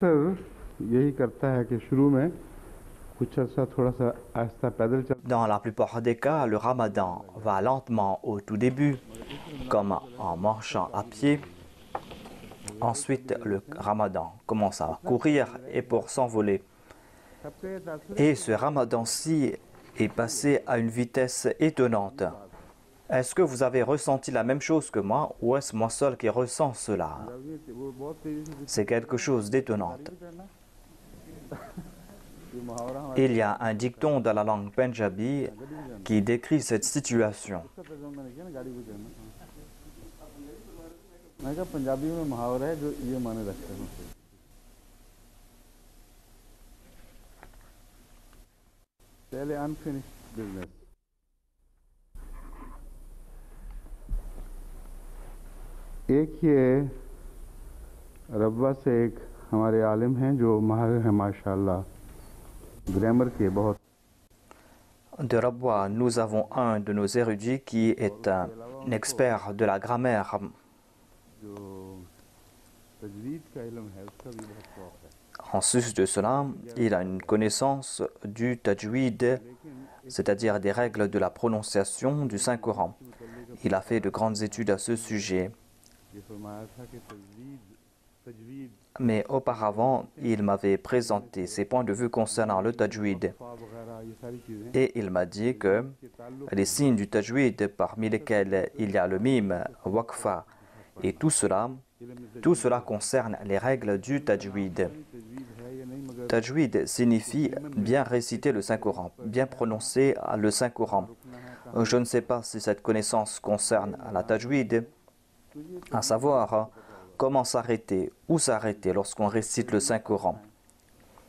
यही करता है कि शुरू में कुछ अर्सा थोड़ा सा आहिस्ता पैदल चल Dans la plupart des cas, le ramadan va lentement au tout début, comme en marchant à pied. Ensuite, le ramadan commence à courir et pour s'envoler. Et ce ramadan-ci est passé à une vitesse étonnante. Est-ce que vous avez ressenti la même chose que moi ou est-ce moi seul qui ressens cela? वो बहुत तेजी से C'est quelque chose d'étonnant. ये मुहावरा हमारे Il y a un dicton dans la langue punjabi qui décrit cette situation. उसका तर्जुमा मैंने किया ना गाड़ी पे चढ़ना मैं कहा पंजाबी में मुहावरा है जो ये माने रखते हैं पहले अनफिनिश्ड बिजनेस एक ये रब्बा से एक हमारे आलिम हैं जो माहिर हैं माशाल्लाह ग्रामर के बहुत De Rabwa, nous avons un de nos érudits qui est un expert de la grammaire. जो तजवीद का इल्म है उसका भी बहुत शौक है En sus de cela, il a une connaissance du tajwid, c'est-à-dire des règles de la prononciation du Saint-Coran. Il a fait de grandes études à ce sujet. ये फरमाया था कि तजवीद Mais auparavant, il m'avait présenté ses points de vue concernant le tajwid. वगैरह ये सारी चीज़ें Et il m'a dit que les signes du tajwid, parmi lesquels il y a le mime, waqfa et tout cela concerne les règles du tajwid. तजवीद है या नहीं मगर Tajwid signifie bien réciter le Saint-Coran, bien prononcer le Saint-Coran. Je ne sais pas si cette connaissance concerne la tajwid, à savoir comment s'arrêter, où s'arrêter lorsqu'on récite le Saint-Coran.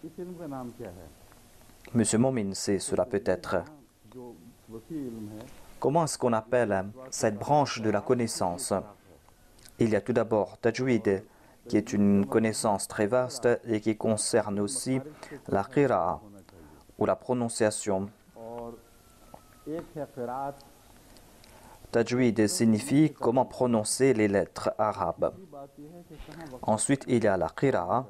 इस इल्म का नाम क्या है Monsieur Momin sait cela peut-être. जो वसी इल्म है Comment est-ce qu'on appelle cette branche de la connaissance? Il y a tout d'abord Tajwid, qui est une connaissance très vaste et qui concerne aussi la qira'a, ou la prononciation. और एक है क़िराअत Tajwid signifie comment prononcer les lettres arabes. की बात यह है कि कहाँ वक्त Ensuite, il y a la qira'a.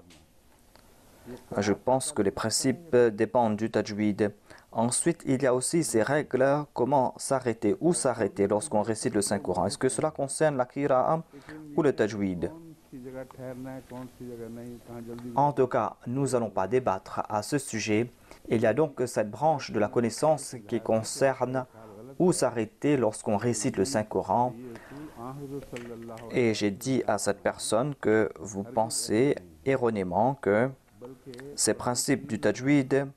Je pense que les principes dépendent du tajwid. Ensuite, il y a aussi ces règles, comment s'arrêter, où s'arrêter lorsqu'on récite le Saint-Coran. Est-ce que cela concerne la qira'a ou le tajwid? कौन सी जगह ठहरना है कौन सी जगह नहीं कहाँ जल्दी En tout cas, nous n'allons pas débattre à ce sujet. Il y a donc cette branche de la connaissance qui concerne où s'arrêter lorsqu'on récite le Saint-Coran. ये रसूल आहिर सल्लल्लाहु अलैहि Et j'ai dit à cette personne que vous pensez erronément que बल्कि ces principes du tajwid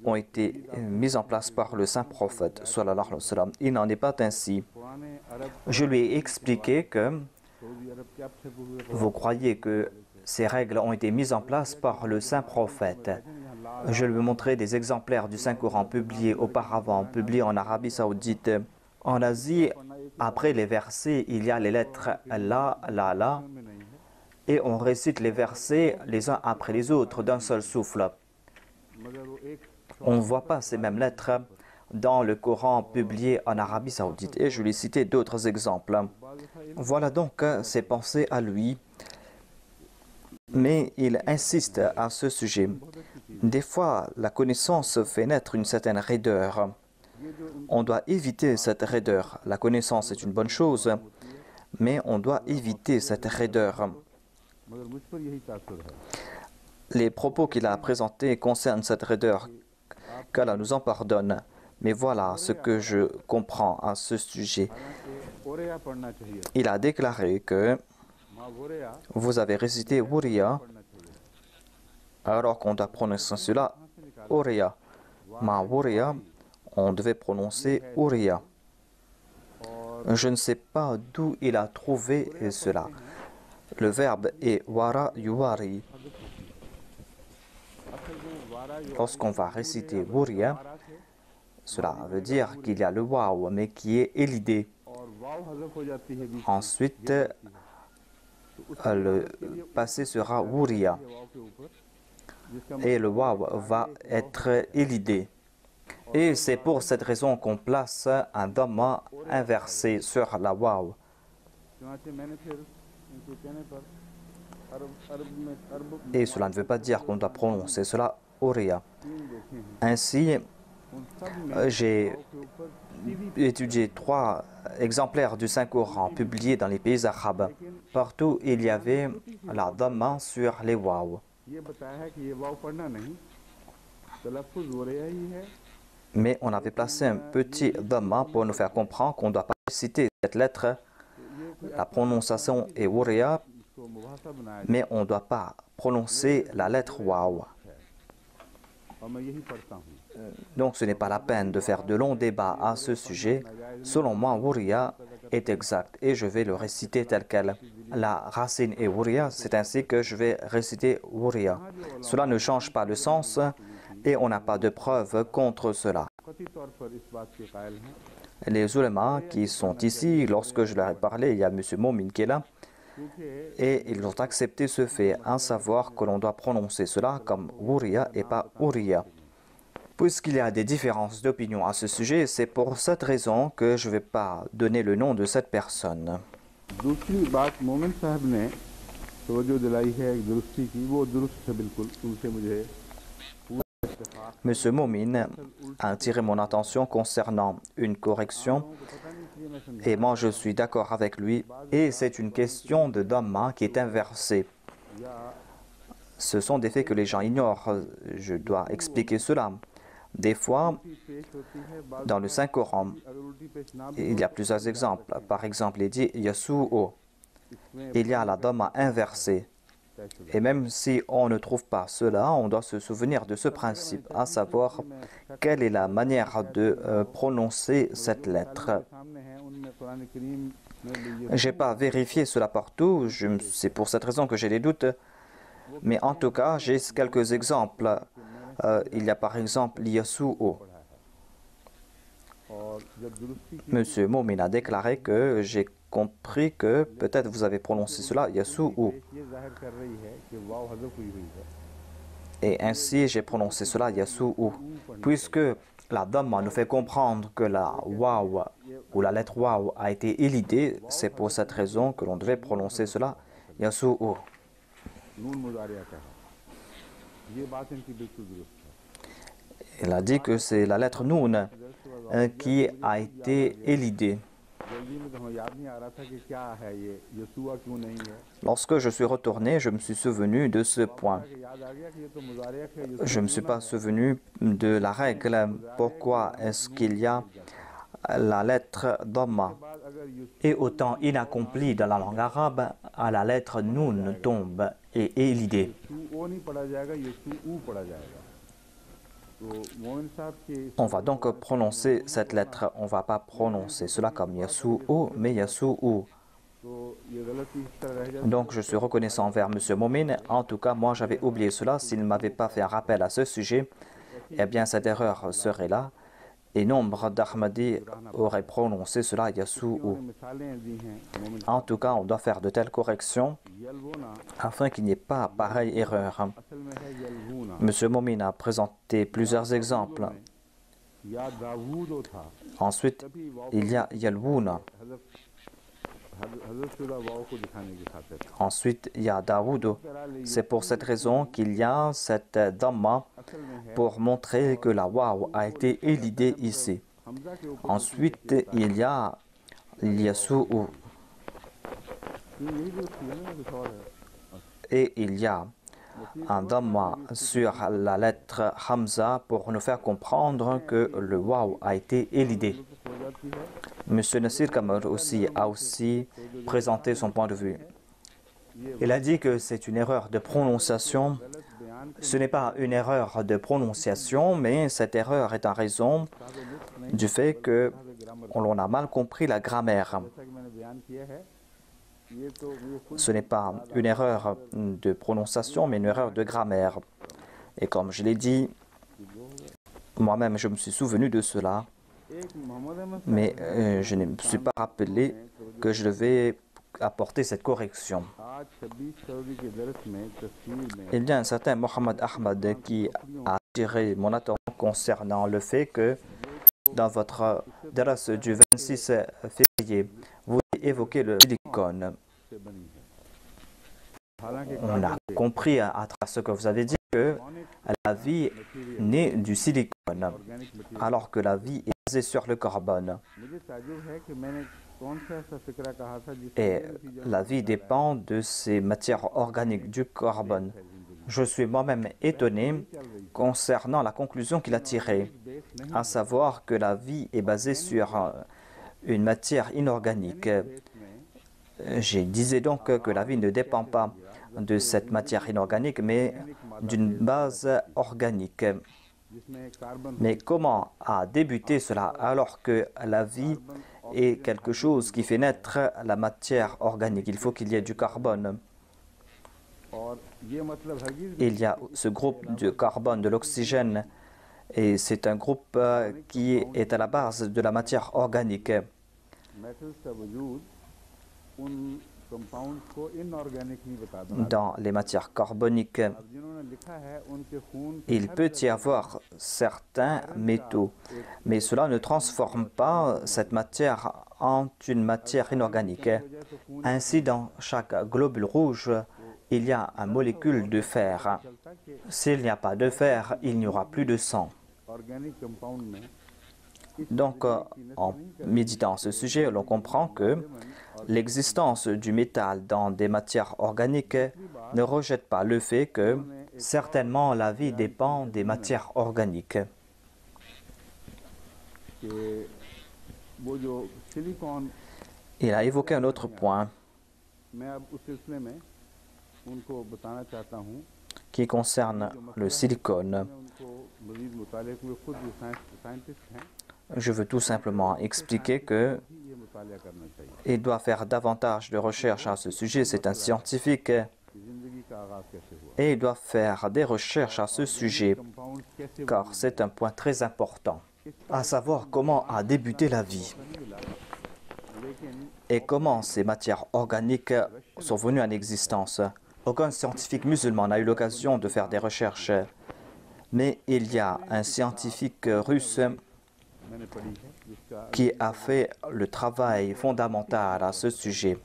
ont été mis en place par le saint prophète sallallahu alayhi wa sallam. Il n'en est pas ainsi. पुराने अरब Je lui ai expliqué que सऊदी अरब के अब से हुए vous croyez que ces règles ont été mises en place par le saint prophète. Je lui ai montré des exemplaires du Saint-Coran publiés auparavant, publiés en Arabie Saoudite. En Asie, après les versets, il y a les lettres la, la, में नहीं है et on récite les versets les uns après les autres d'un seul souffle. मगर वो एक On ne voit pas ces mêmes lettres dans le Coran publié en Arabie Saoudite. Et je lui ai cité d'autres exemples. Voilà donc ses pensées à lui. Mais il insiste à ce sujet. Des fois, la connaissance fait naître une certaine raideur. On doit éviter cette raideur. La connaissance est une bonne chose, mais on doit éviter cette raideur. मगर मुझ पर यही तासुर है Les propos qu'il a présentés concernent cette raideur, qu'Allah nous en pardonne. Mais voilà ce que je comprends à ce sujet. हालांकि ओरेया पढ़ना चाहिए Il a déclaré que माँ वोरेया vous avez récité Wuriya पढ़ना चाहिए alors qu'on doit prononcer cela Uriya. Ma Wuriya, on devait prononcer Uriya. Je ne sais pas d'où il a trouvé cela. Le verbe est wara yuwari. असल में वारा जो Lorsqu'on va réciter Wuriya, वारा से cela veut dire qu'il y a le waw, mais qui est élidé. और वाव हज़फ हो जाती है बीच में Ensuite, le passé sera Wuriya. वाव के ऊपर जिसका Et le waw va être élidé. Et c'est pour cette raison qu'on place un dhamma inversé sur la waw. चुनाचे मैंने फिर इनके कहने पर Et cela ne veut pas dire qu'on doit prononcer cela Uriya. Ainsi, j'ai étudié 3 exemplaires du Saint-Coran publiés dans les pays arabes. Partout, il y avait la dhamma sur les waw. Mais on avait placé un petit dhamma pour nous faire comprendre qu'on ne doit pas citer cette lettre. La prononciation est Uriya, mais on ne doit pas prononcer la lettre waw. Donc ce n'est pas la peine de faire de longs débats à ce sujet. Selon moi, Uriya est exact et je vais le réciter tel quel. La racine est Uriya, c'est ainsi que je vais réciter Uriya. Cela ne change pas le sens et on n'a pas de preuve contre cela. Les ulémas qui sont ici, lorsque je leur ai parlé, il y a M. Momin qui est là, et ils ont accepté ce fait, à savoir que l'on doit prononcer cela comme Uriya et pas Uriya. Puisqu'il y a des différences d'opinion à ce sujet, c'est pour cette raison que je ne vais pas donner le nom de cette personne. Monsieur Momin a attiré mon attention concernant une correction et moi je suis d'accord avec lui et c'est une question de dhamma qui est inversée. Ce sont des faits que les gens ignorent, je dois expliquer cela. Des fois, dans le Saint-Coran, il y a plusieurs exemples. Par exemple, il dit Yasu'o. Il y a la dhamma inversée. Et même si on ne trouve pas cela, on doit se souvenir de ce principe, à savoir quelle est la manière de prononcer cette lettre. Je n'ai pas vérifié cela partout, c'est pour cette raison que j'ai des doutes, mais en tout cas, j'ai quelques exemples. Il y a par exemple Yasu'o. Monsieur Momin a déclaré que j'ai compris que peut-être vous avez prononcé cela Yasu'o. Et ainsi j'ai prononcé cela Yasu'o. Puisque la dhamma nous fait comprendre que la waw ou la lettre waw a été élidée, c'est pour cette raison que l'on devait prononcer cela Yasu'o. Il a dit que c'est la lettre Noun qui a été élidée. Lorsque je suis retourné, je me suis souvenu de ce point. Je ne me suis pas souvenu de la règle. Pourquoi est-ce qu'il y a la lettre Dhamma? Et autant inaccompli dans la langue arabe, à la lettre Noun tombe et est l'idée. On va donc prononcer cette lettre. On ne va pas prononcer cela comme Yasu'u, mais Yasu'u. Donc je suis reconnaissant envers M. Momin. En tout cas, moi j'avais oublié cela. S'il ne m'avait pas fait un rappel à ce sujet, eh bien cette erreur serait là. Et nombre d'Ahmadis auraient prononcé cela Yasu'u. En tout cas, on doit faire de telles corrections afin qu'il n'y ait pas pareille erreur. M. Momin a présenté plusieurs exemples. Ensuite, il y a Yalwouna. Ensuite, il y a Daoud. C'est pour cette raison qu'il y a cette dhamma pour montrer que la waw a été élidée ici. Ensuite, il y a Yasu'u. Et il y a un dhamma sur la lettre Hamza pour nous faire comprendre que le waw a été élidé. M. Nasir Kamar aussi a présenté son point de vue. Il a dit que c'est une erreur de prononciation. Ce n'est pas une erreur de prononciation, mais cette erreur est en raison du fait que l'on a mal compris la grammaire. Ce n'est pas une erreur de prononciation, mais une erreur de grammaire. Et comme je l'ai dit, moi-même je me suis souvenu de cela, mais je ne me suis pas rappelé que je devais apporter cette correction. Il y a un certain Mohamed Ahmad qui a attiré mon attention concernant le fait que dans votre daras du 26 février, vous évoquez le silicone. On a compris à travers ce que vous avez dit que la vie naît du silicone, alors que la vie est basée sur le carbone. Et la vie dépend de ces matières organiques, du carbone. Je suis moi-même étonné concernant la conclusion qu'il a tirée, à savoir que la vie est basée sur une matière inorganique. Je disais donc que la vie ne dépend pas de cette matière inorganique, mais d'une base organique. Mais comment a débuté cela alors que la vie est quelque chose qui fait naître la matière organique? Il faut qu'il y ait du carbone. Il y a ce groupe de carbone, de l'oxygène, et c'est un groupe qui est à la base de la matière organique. Dans les matières carboniques, il peut y avoir certains métaux, mais cela ne transforme pas cette matière en une matière inorganique. Ainsi, dans chaque globule rouge, il y a une molécule de fer. S'il n'y a pas de fer, il n'y aura plus de sang. Donc, en méditant ce sujet, l'on comprend que l'existence du métal dans des matières organiques ne rejette pas le fait que certainement la vie dépend des matières organiques. Il a évoqué un autre point qui concerne le silicone. Je veux tout simplement expliquer qu'il doit faire davantage de recherches à ce sujet. C'est un scientifique et il doit faire des recherches à ce sujet, car c'est un point très important, à savoir comment a débuté la vie et comment ces matières organiques sont venues en existence. Aucun scientifique musulman n'a eu l'occasion de faire des recherches, mais il y a un scientifique russe qui a fait le travail fondamental à ce sujet.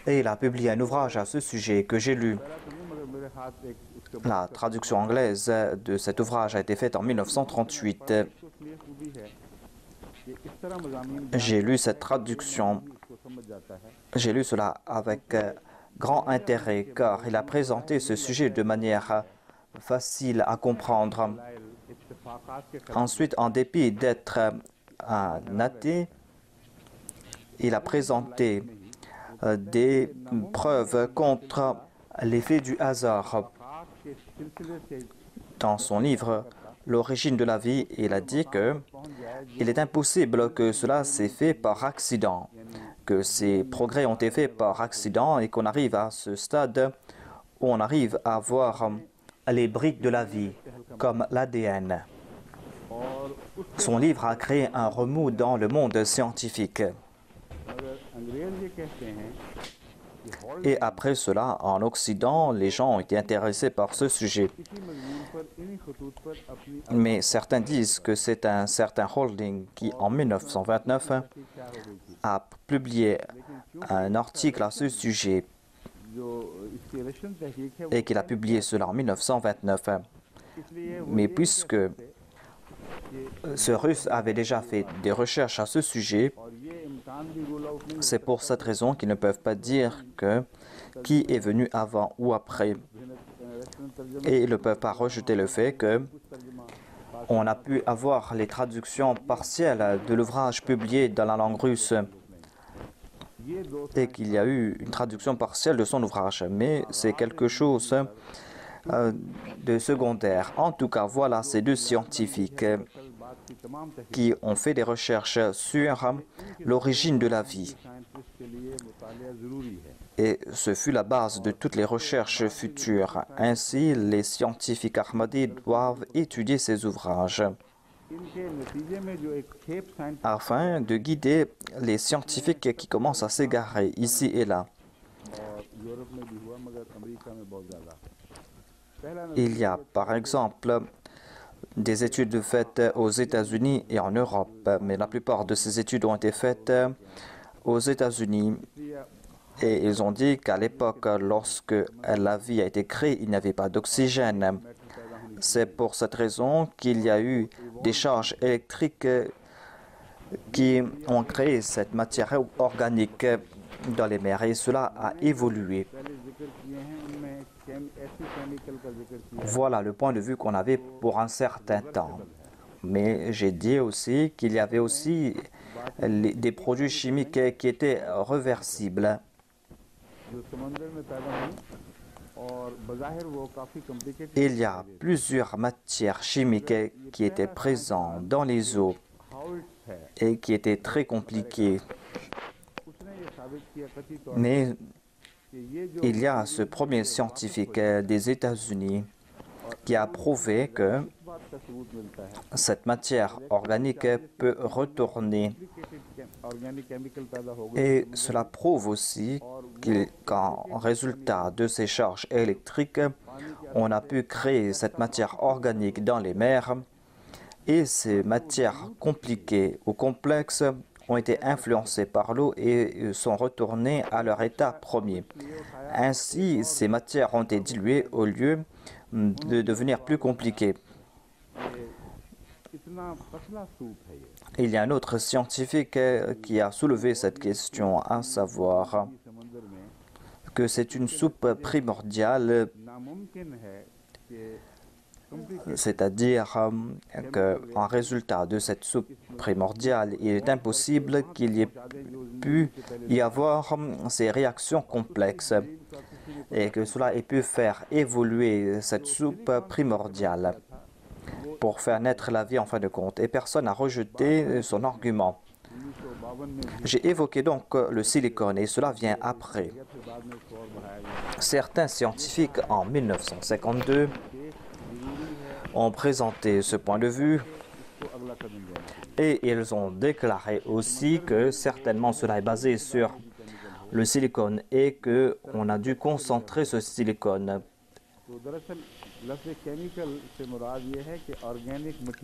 Et il a publié un ouvrage à ce sujet que j'ai lu. La traduction anglaise de cet ouvrage a été faite en 1938. J'ai lu cette traduction. J'ai lu cela avec grand intérêt, car il a présenté ce sujet de manière facile à comprendre. Ensuite, en dépit d'être un athée, il a présenté des preuves contre l'effet du hasard. Dans son livre « L'origine de la vie », il a dit qu'il est impossible que cela s'est fait par accident, que ces progrès ont été faits par accident et qu'on arrive à ce stade où on arrive à voir les briques de la vie, comme l'ADN. Son livre a créé un remous dans le monde scientifique. Et après cela, en Occident, les gens ont été intéressés par ce sujet. Mais certains disent que c'est un certain Holding qui, en 1929, a publié un article à ce sujet et qu'il a publié cela en 1929. Mais puisque ce Russe avait déjà fait des recherches à ce sujet, c'est pour cette raison qu'ils ne peuvent pas dire qui est venu avant ou après. Et ils ne peuvent pas rejeter le fait qu'on a pu avoir les traductions partielles de l'ouvrage publié dans la langue russe et qu'il y a eu une traduction partielle de son ouvrage. Mais c'est quelque chose de secondaire. En tout cas, voilà ces deux scientifiques qui ont fait des recherches sur l'origine de la vie. Et ce fut la base de toutes les recherches futures. Ainsi, les scientifiques ahmadis doivent étudier ces ouvrages afin de guider les scientifiques qui commencent à s'égarer ici et là. Il y a par exemple des études faites aux États-Unis et en Europe, mais la plupart de ces études ont été faites aux États-Unis. Et ils ont dit qu'à l'époque, lorsque la vie a été créée, il n'y avait pas d'oxygène. C'est pour cette raison qu'il y a eu des charges électriques qui ont créé cette matière organique dans les mers et cela a évolué. Voilà le point de vue qu'on avait pour un certain temps. Mais j'ai dit aussi qu'il y avait aussi des produits chimiques qui étaient réversibles. Il y a plusieurs matières chimiques qui étaient présentes dans les eaux et qui étaient très compliquées. Mais il y a ce premier scientifique des États-Unis qui a prouvé que cette matière organique peut retourner. Et cela prouve aussi qu'en résultat de ces charges électriques, on a pu créer cette matière organique dans les mers et ces matières compliquées ou complexes ont été influencées par l'eau et sont retournées à leur état premier. Ainsi, ces matières ont été diluées au lieu de devenir plus compliquées. Il y a un autre scientifique qui a soulevé cette question, à savoir que c'est une soupe primordiale, c'est-à-dire qu'en résultat de cette soupe primordiale, il est impossible qu'il y ait pu y avoir ces réactions complexes et que cela ait pu faire évoluer cette soupe primordiale pour faire naître la vie en fin de compte. Et personne n'a rejeté son argument. J'ai évoqué donc le silicone et cela vient après. Certains scientifiques en 1952 ont présenté ce point de vue et ils ont déclaré aussi que certainement cela est basé sur le silicone et qu'on a dû concentrer ce silicone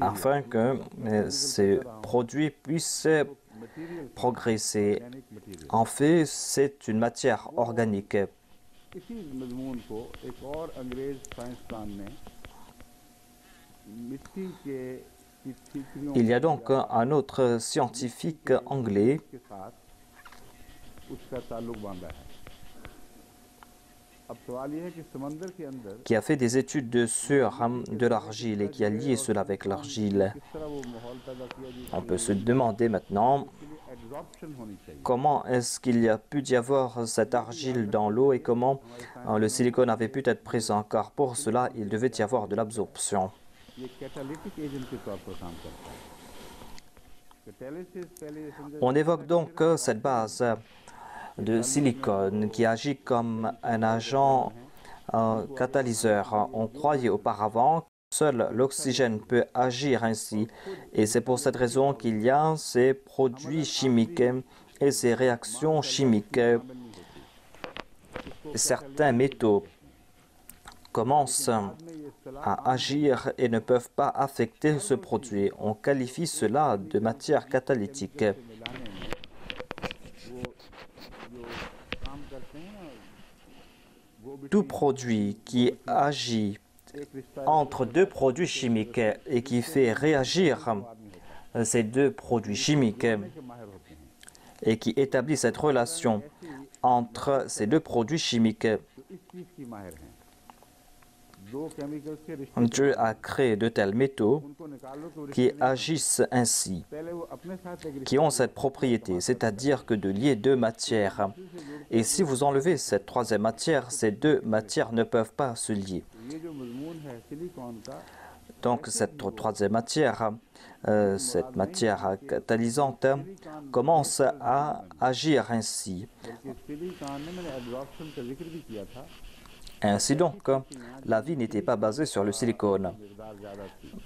afin que ces produits puissent progresser. En fait, c'est une matière organique. Il y a donc un autre scientifique anglais qui a fait des études sur de l'argile et qui a lié cela avec l'argile. On peut se demander maintenant comment est-ce qu'il y a pu y avoir cette argile dans l'eau et comment le silicone avait pu être présent, car pour cela, il devait y avoir de l'absorption. On évoque donc cette base de silicone qui agit comme un agent catalyseur. On croyait auparavant que seul l'oxygène peut agir ainsi et c'est pour cette raison qu'il y a ces produits chimiques et ces réactions chimiques. Certains métaux commencent à agir et ne peuvent pas affecter ce produit. On qualifie cela de matière catalytique. Tout produit qui agit entre deux produits chimiques et qui fait réagir ces deux produits chimiques et qui établit cette relation entre ces deux produits chimiques. Dieu a créé de tels métaux qui agissent ainsi, qui ont cette propriété, c'est-à-dire que de lier deux matières. Et si vous enlevez cette troisième matière, ces deux matières ne peuvent pas se lier. Donc cette troisième matière, cette matière catalysante, commence à agir ainsi. Ainsi donc, la vie n'était pas basée sur le silicone,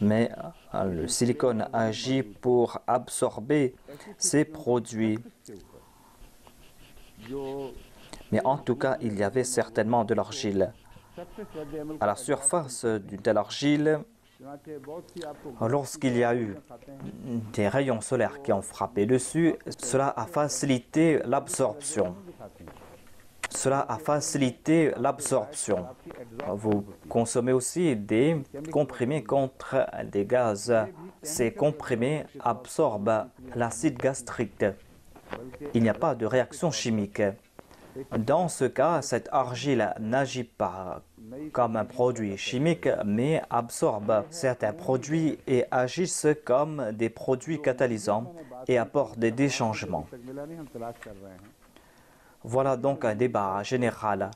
mais le silicone agit pour absorber ces produits. Mais en tout cas, il y avait certainement de l'argile. À la surface d'une telle argile, lorsqu'il y a eu des rayons solaires qui ont frappé dessus, cela a facilité l'absorption. Cela a facilité l'absorption. Vous consommez aussi des comprimés contre des gaz. Ces comprimés absorbent l'acide gastrique. Il n'y a pas de réaction chimique. Dans ce cas, cette argile n'agit pas comme un produit chimique, mais absorbe certains produits et agissent comme des produits catalysants et apportent des changements. Voilà donc un débat général.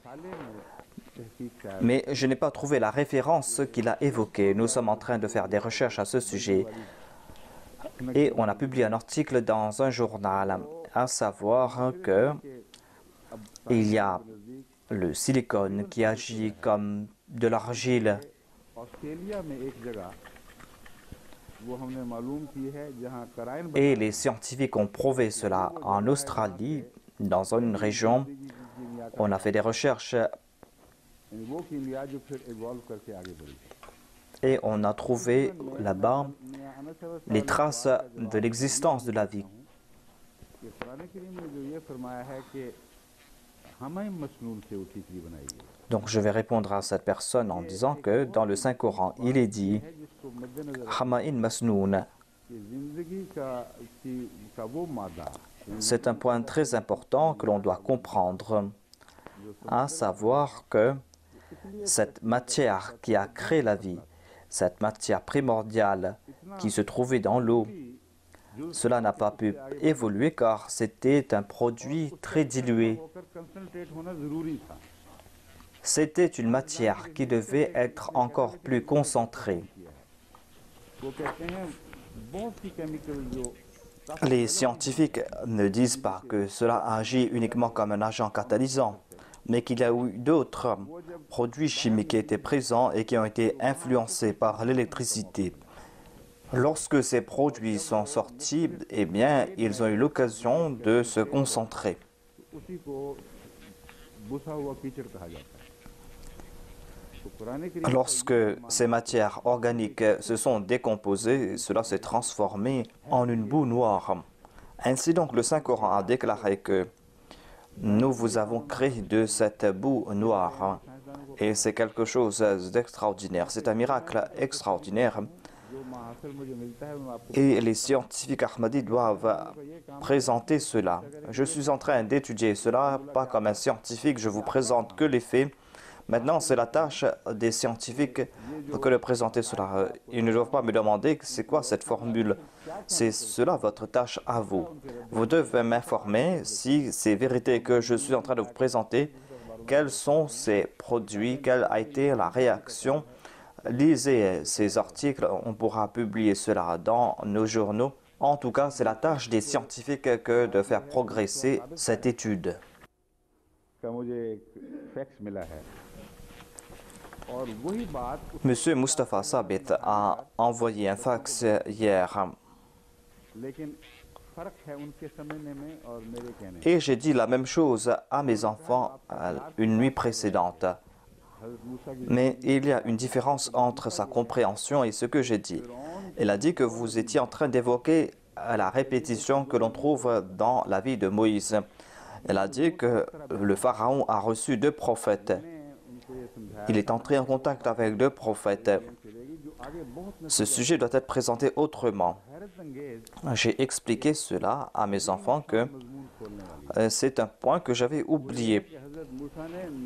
Mais je n'ai pas trouvé la référence qu'il a évoquée. Nous sommes en train de faire des recherches à ce sujet. Et on a publié un article dans un journal, à savoir que il y a le silicone qui agit comme de l'argile. Et les scientifiques ont prouvé cela en Australie, dans une région. On a fait des recherches et on a trouvé là-bas les traces de l'existence de la vie. Donc je vais répondre à cette personne en disant que dans le Saint-Coran, il est dit Hama'in Masnoun. C'est un point très important que l'on doit comprendre, à savoir que cette matière qui a créé la vie, cette matière primordiale qui se trouvait dans l'eau, cela n'a pas pu évoluer car c'était un produit très dilué. C'était une matière qui devait être encore plus concentrée. Les scientifiques ne disent pas que cela agit uniquement comme un agent catalysant, mais qu'il y a eu d'autres produits chimiques qui étaient présents et qui ont été influencés par l'électricité. Lorsque ces produits sont sortis, eh bien, ils ont eu l'occasion de se concentrer. Lorsque ces matières organiques se sont décomposées, cela s'est transformé en une boue noire. Ainsi donc, le Saint-Coran a déclaré que nous vous avons créé de cette boue noire. Et c'est quelque chose d'extraordinaire. C'est un miracle extraordinaire. Et les scientifiques ahmadis doivent présenter cela. Je suis en train d'étudier cela, pas comme un scientifique, je vous présente que les faits. Maintenant, c'est la tâche des scientifiques que de présenter cela. Ils ne doivent pas me demander c'est quoi cette formule. C'est cela votre tâche à vous. Vous devez m'informer si c'est vérité que je suis en train de vous présenter, quels sont ces produits, quelle a été la réaction. Lisez ces articles, on pourra publier cela dans nos journaux. En tout cas, c'est la tâche des scientifiques que de faire progresser cette étude. Monsieur Mustafa Sabit a envoyé un fax hier. Et j'ai dit la même chose à mes enfants une nuit précédente. Mais il y a une différence entre sa compréhension et ce que j'ai dit. Elle a dit que vous étiez en train d'évoquer la répétition que l'on trouve dans la vie de Moïse. Elle a dit que le pharaon a reçu 2 prophètes. Il est entré en contact avec 2 prophètes. Ce sujet doit être présenté autrement. J'ai expliqué cela à mes enfants que c'est un point que j'avais oublié.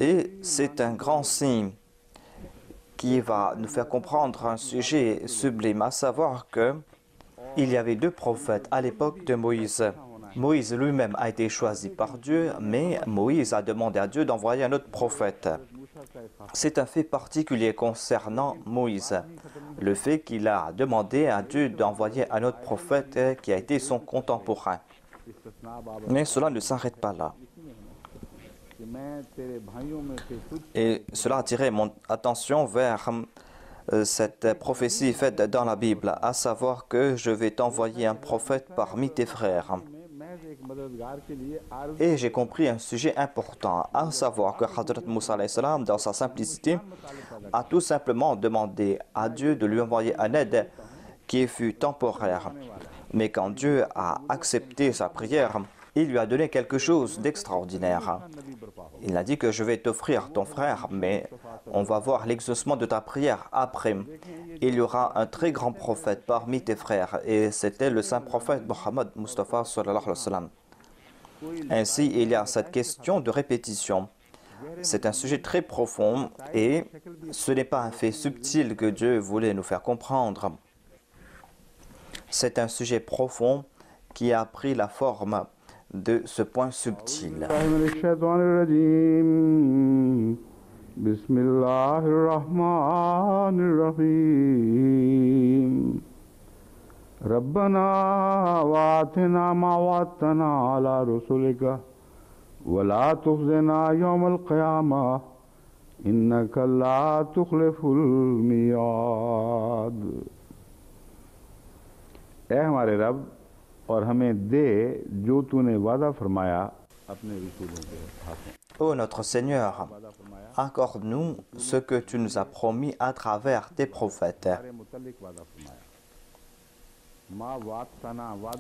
Et c'est un grand signe qui va nous faire comprendre un sujet sublime, à savoir que il y avait 2 prophètes à l'époque de Moïse. Moïse lui-même a été choisi par Dieu, mais Moïse a demandé à Dieu d'envoyer un autre prophète. C'est un fait particulier concernant Moïse, le fait qu'il a demandé à Dieu d'envoyer un autre prophète qui a été son contemporain. Mais cela ne s'arrête pas là. Et cela a attiré mon attention vers cette prophétie faite dans la Bible, à savoir que je vais t'envoyer un prophète parmi tes frères. Et j'ai compris un sujet important, à savoir que Hazrat Moussa alayhi salam, dans sa simplicité, a tout simplement demandé à Dieu de lui envoyer une aide qui fut temporaire. Mais quand Dieu a accepté sa prière, il lui a donné quelque chose d'extraordinaire. Il a dit que je vais t'offrir ton frère, mais on va voir l'exaucement de ta prière après. Il y aura un très grand prophète parmi tes frères, et c'était le saint prophète Mohammed Mustafa sallallahu alayhi wa sallam. Ainsi, il y a cette question de répétition. C'est un sujet très profond et ce n'est pas un fait subtil que Dieu voulait nous faire comprendre. C'est un sujet profond qui a pris la forme de ce point subtil. ربنا وآتنا ما وعدتنا على رسلك ولا تخزنا يوم القيامة إنك لا تخلف الميعاد ऐ हमारे रब और हमें दे जो तूने वादा फरमाया अपने रसूलों के हाथों। Ô notre Seigneur, accorde-nous ce que tu nous as promis à travers tes prophètes.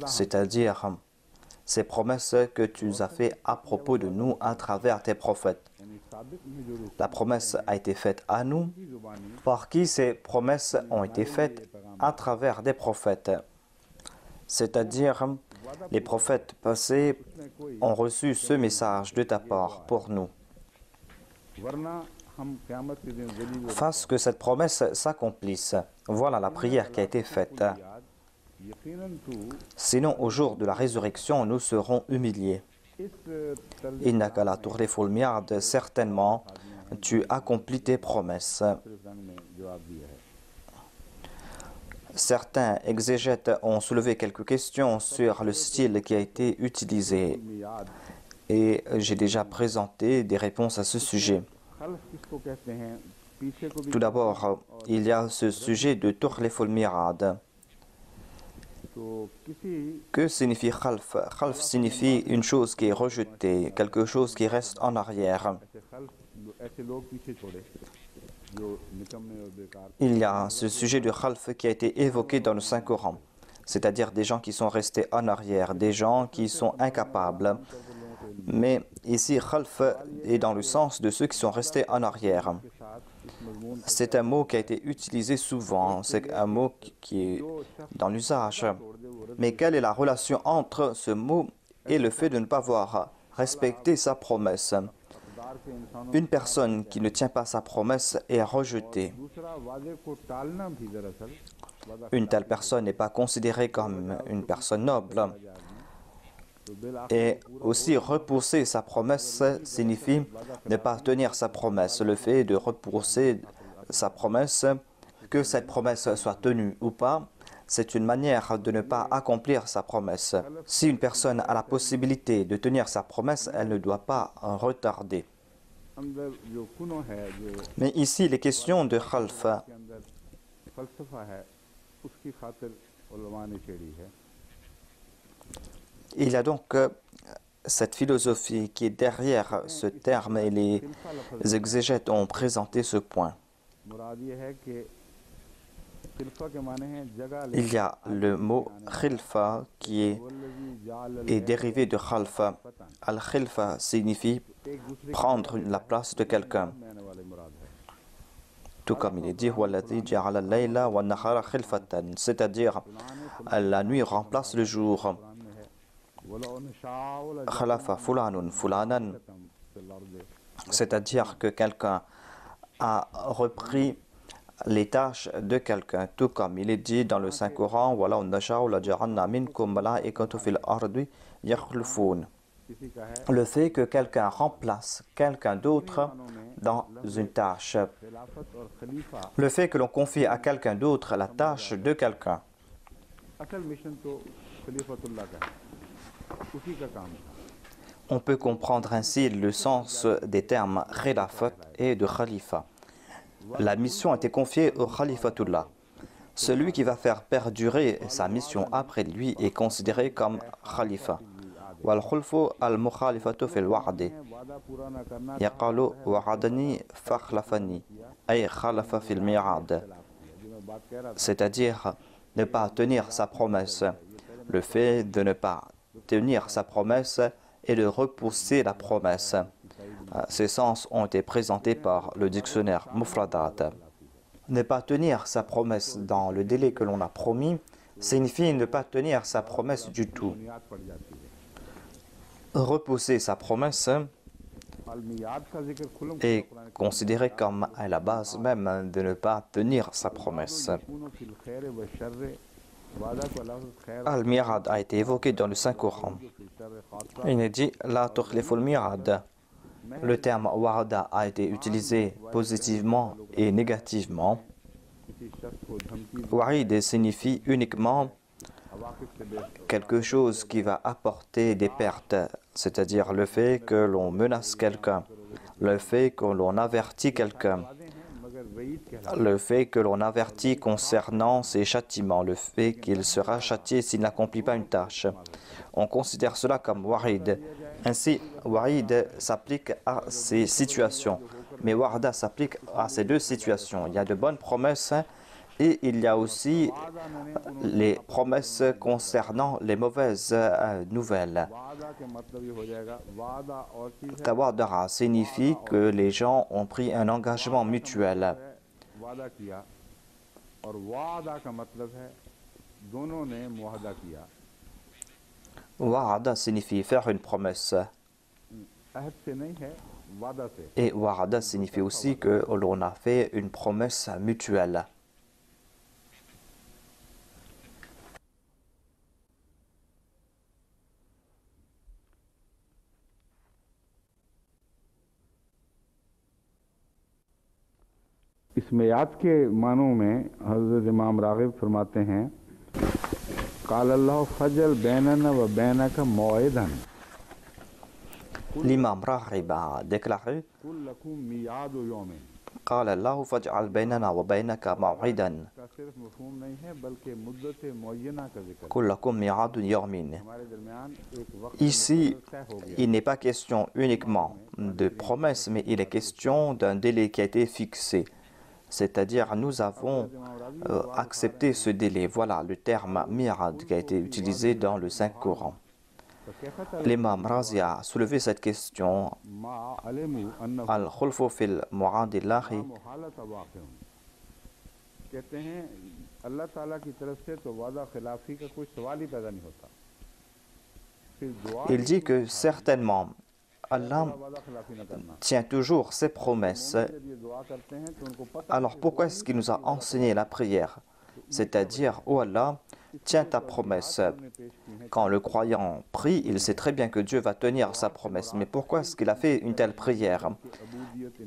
C'est-à-dire ces promesses que tu nous as faites à propos de nous à travers tes prophètes. La promesse a été faite à nous. Par qui ces promesses ont été faites? À travers des prophètes. C'est-à-dire les prophètes passés ont reçu ce message de ta part pour nous. Fasse que cette promesse s'accomplisse. Voilà la prière qui a été faite. Sinon, au jour de la résurrection, nous serons humiliés. Innaka la tukhlifu al-mi'ad, certainement, tu accomplis tes promesses. Certains exégètes ont soulevé quelques questions sur le style qui a été utilisé et j'ai déjà présenté des réponses à ce sujet. Tout d'abord, il y a ce sujet de tukhlifu al-mi'ad. Que signifie khalf? Khalf signifie une chose qui est rejetée, quelque chose qui reste en arrière. Il y a ce sujet de khalf qui a été évoqué dans le Saint-Coran, c'est-à-dire des gens qui sont restés en arrière, des gens qui sont incapables. Mais ici, khalf est dans le sens de ceux qui sont restés en arrière. C'est un mot qui a été utilisé souvent, c'est un mot qui est dans l'usage. Mais quelle est la relation entre ce mot et le fait de ne pas avoir respecté sa promesse? Une personne qui ne tient pas sa promesse est rejetée. Une telle personne n'est pas considérée comme une personne noble. Et aussi repousser sa promesse signifie ne pas tenir sa promesse. Le fait de repousser sa promesse, que cette promesse soit tenue ou pas, c'est une manière de ne pas accomplir sa promesse. Si une personne a la possibilité de tenir sa promesse, elle ne doit pas retarder. Mais ici, les questions de khalf. Il y a donc cette philosophie qui est derrière ce terme et les exégètes ont présenté ce point. Il y a le mot khilfa qui est dérivé de khalfa. Al-khilfa signifie prendre la place de quelqu'un. Tout comme il est dit, c'est-à-dire la nuit remplace le jour. Khalafa fulanun fulanan, c'est-à-dire que quelqu'un a repris les tâches de quelqu'un, tout comme il est dit dans le Saint-Coran, le fait que quelqu'un remplace quelqu'un d'autre dans une tâche, le fait que l'on confie à quelqu'un d'autre la tâche de quelqu'un. On peut comprendre ainsi le sens des termes khilafat et de khalifa. La mission a été confiée au khalifatullah. Celui qui va faire perdurer sa mission après lui est considéré comme khalifa. Wal khulfu al mukhalifatu fil wa'di. Yaqalu wa'adani fakhlafani ay khalafa fil mi'ad. C'est-à-dire ne pas tenir sa promesse. Le fait de ne pas tenir sa promesse et de repousser la promesse. Ces sens ont été présentés par le dictionnaire Mufradat. Ne pas tenir sa promesse dans le délai que l'on a promis signifie ne pas tenir sa promesse du tout. Repousser sa promesse est considéré comme à la base même de ne pas tenir sa promesse. Al-Mirad a été évoqué dans le Saint-Coran. Il est dit « La tukhliful mirad ». Le terme « wa'ada » a été utilisé positivement et négativement. Wa'id signifie uniquement quelque chose qui va apporter des pertes, c'est-à-dire le fait que l'on menace quelqu'un, le fait que l'on avertit quelqu'un, le fait que l'on avertit concernant ses châtiments, le fait qu'il sera châtié s'il n'accomplit pas une tâche. On considère cela comme wa'id. Ainsi, wa'id s'applique à ces situations, mais wa'da s'applique à ces deux situations. Il y a de bonnes promesses et il y a aussi les promesses concernant les mauvaises nouvelles. Tawadara signifie que les gens ont pris un engagement mutuel. Wa'ada signifie faire une promesse. Et wa'ada signifie aussi que l'on a fait une promesse mutuelle. इस मेयाद के मानों में हज़रत इमाम राग़िब फरमाते हैं क़ाल अल्लाह फ़जल बैनना व बैनका मौइदन। L'imam Raghib a déclaré قال الله فاجعل بيننا وبينك موعدا قل لكم ميعاد يوم. Ici, il n'est pas question uniquement de promesse, mais il est question d'un délai qui a été fixé. C'est-à-dire, nous avons accepté ce délai. Voilà le terme mirad qui a été utilisé dans le Saint-Coran. L'imam Razi a soulevé cette question. Al-khulfu fil mu'adillahi. Il dit que certainement Allah tient toujours ses promesses. Alors pourquoi est-ce qu'il nous a enseigné la prière? C'est-à-dire, oh Allah, tiens ta promesse. Quand le croyant prie, il sait très bien que Dieu va tenir sa promesse. Mais pourquoi est-ce qu'il a fait une telle prière?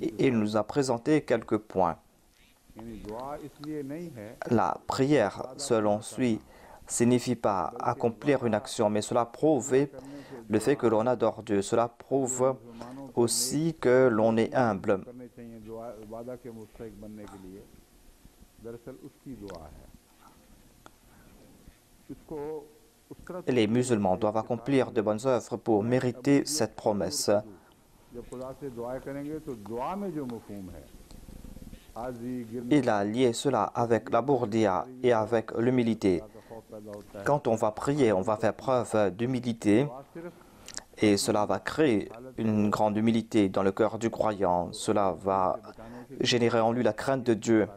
Et il nous a présenté quelques points. La prière, selon lui, signifie pas accomplir une action, mais cela prouve le fait que l'on adore Dieu. Cela prouve aussi que l'on est humble. Les musulmans doivent accomplir de bonnes œuvres pour mériter cette promesse. Il a lié cela avec la bourdia et avec l'humilité. Quand on va prier, on va faire preuve d'humilité et cela va créer une grande humilité dans le cœur du croyant. Cela va générer en lui la crainte de Dieu.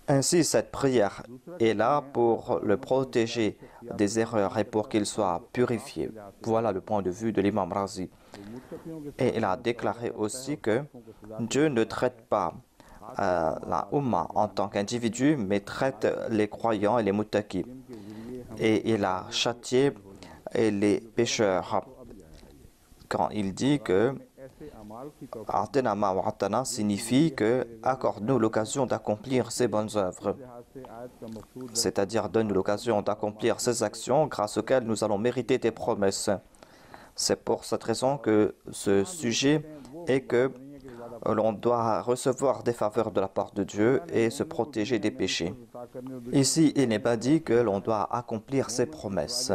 Ainsi, cette prière est là pour le protéger des erreurs et pour qu'il soit purifié. Voilà le point de vue de l'imam Razi. Et il a déclaré aussi que Dieu ne traite pas la Ummah en tant qu'individu, mais traite les croyants et les muttaqis. Et il a châtié les pécheurs quand il dit que Atena ma wa'atana signifie que accorde-nous l'occasion d'accomplir ces bonnes œuvres. C'est-à-dire donne-nous l'occasion d'accomplir ces actions grâce auxquelles nous allons mériter tes promesses. C'est pour cette raison que ce sujet est que l'on doit recevoir des faveurs de la part de Dieu et se protéger des péchés. Ici, il n'est pas dit que l'on doit accomplir ses promesses.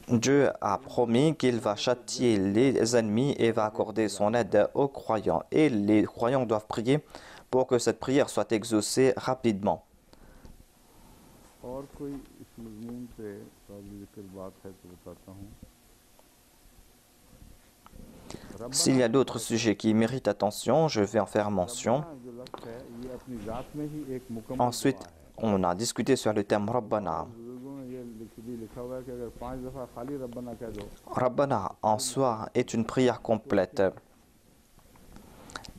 Dieu a promis qu'il va châtier les ennemis et va accorder son aide aux croyants. Et les croyants doivent prier pour que cette prière soit exaucée rapidement. और कोई इस मज़मून पे काबिल ज़िक्र बात है तो बताता हूँ। S'il y a d'autres sujets qui méritent attention, je vais en faire mention. रब्बाना जो लफ्ज़ है ये अपनी ज़ात में ही एक मुकम्मल दुआ Ensuite, है। on a discuté sur le terme Rabbana. बुजुर्गों ने ये भी लिखा हुआ है कि अगर 5 दफ़ा खाली रब्बाना कह दो Rabbana en soi est une prière complète.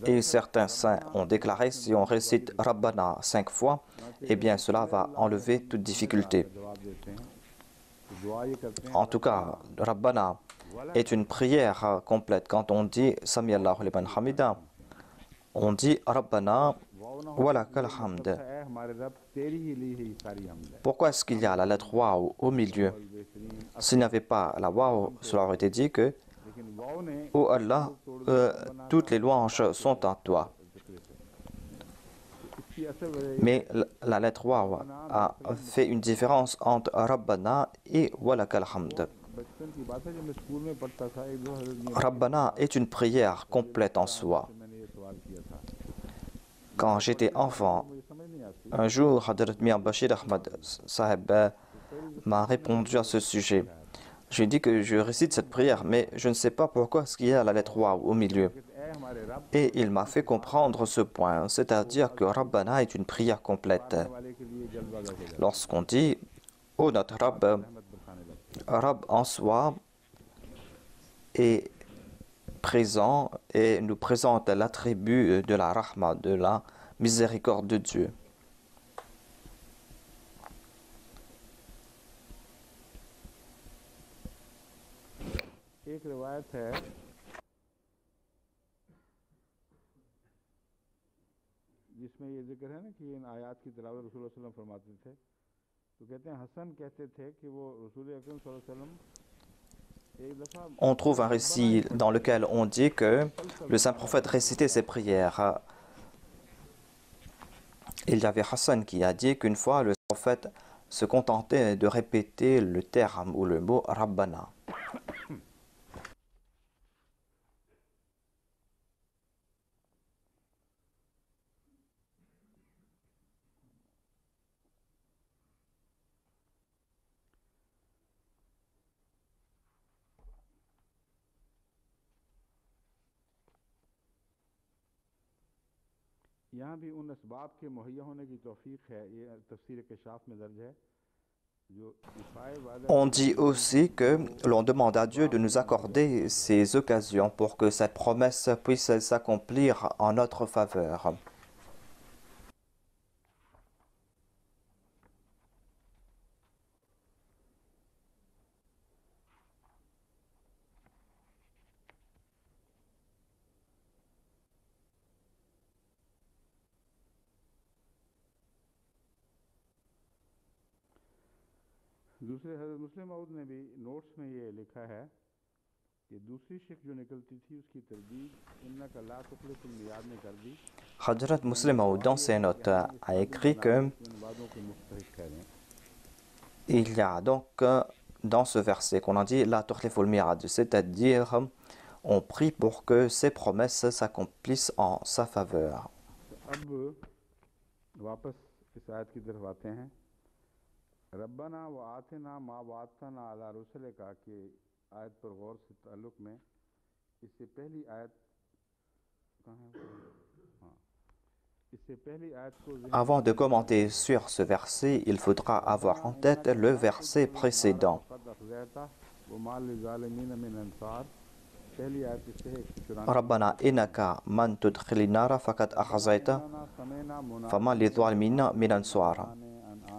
Et certains saints ont déclaré si on récite Rabbana 5 fois, eh bien cela va enlever toute difficulté. जवाब देते हैं तो दुआ ये करते हैं En tout cas, Rabbana est une prière complète. Quand on dit Sami Allahu liman hamida, on dit Rabbana wa lakal hamd. है हमारे रब तेरी ही ली ही सारी हमद है। Pourquoi est-ce qu'il y a la lettre Waw au milieu? S'il n'y avait pas la Waw, cela aurait été dit que लेकिन वाव ने Oh Allah, toutes les louanges sont à toi. इसकी असल वजह Mais la lettre Waw a fait une différence entre Rabbana et Walakal Hamd. बचपन की बात है जब मैं स्कूल में पढ़ता था एक दो हज़रत मियां Rabbana est une prière complète en soi. से मैंने ये सवाल किया था। Quand j'étais enfant, मुझे समझ नहीं आती un jour, Hadrat Mir Bashir Ahmad Saheb m'a répondu à ce sujet. Je lui ai dit que je récite cette prière, mais je ne sais pas pourquoi est-ce qu'il y a la lettre Waw au milieu. ए हमारे रब Et il m'a fait comprendre ce point, c'est-à-dire que Rabbana est une prière complète. वाले के लिए जल्वा लगेगा Lorsqu'on dit « Oh notre Rab », रहमत बरसाने लगता Rab en soi est présent et nous présente l'attribut de la rahma, de la miséricorde de Dieu. है। एक रिवायत है जिसमें ये जिक्र है ना कि इन आयात की तिलावत रसूल सल्लल्लाहु अलैहि वसल्लम फरमाते थे तो कहते हैं हसन कहते थे कि वो रसूल अकरम सल्लल्लाहु अलैहि वसल्लम एक दफ़ा On trouve un récit dans lequel on dit que le saint prophète récitait ses prières. Il y avait Hassan qui a dit qu'une fois le prophète se contentait de répéter le terme ou le mot Rabbana. यहाँ भी उन असबाब के मुहैया होने की तौफीक है ये तफसीर कशाफ में दर्ज है जो इफ़ाए वादा On dit aussi que l'on demande à Dieu de nous accorder ces occasions pour que cette promesse puisse s'accomplir en notre faveur. दूसरे हज़रत मुस्लिम मऊद ने भी नोट्स में ये लिखा है कि दूसरी शिक जो निकलती थी उसकी तरदीद इन्ना का ला तुखलिफुल मियाद ने कर दी Hadrat Muslim Maud, dans ses notes, a écrit que इन वादों के मुस्तहिक ठहरें il y a donc dans ce verset qu'on a dit La tukhliful mi'ad, c'est-à-dire on prie pour que ces promesses s'accomplissent en sa faveur. अब वापस इस आयत की तरफ आते हैं रब्बना व आतिना मा वातना अला रुसुल का कि आयत पर गौर से ताल्लुक़ में इससे पहली आयत कहाँ है हाँ इससे पहली आयत को Avant de commenter sur ce verset, il faudra avoir en tête le verset précédent. वो माल ज़ालिमीन मिन अंसार पहली आयत इससे है 194 ربنا إنك من تدخل النار فقد أخزيت فما للظالمين من أنصار.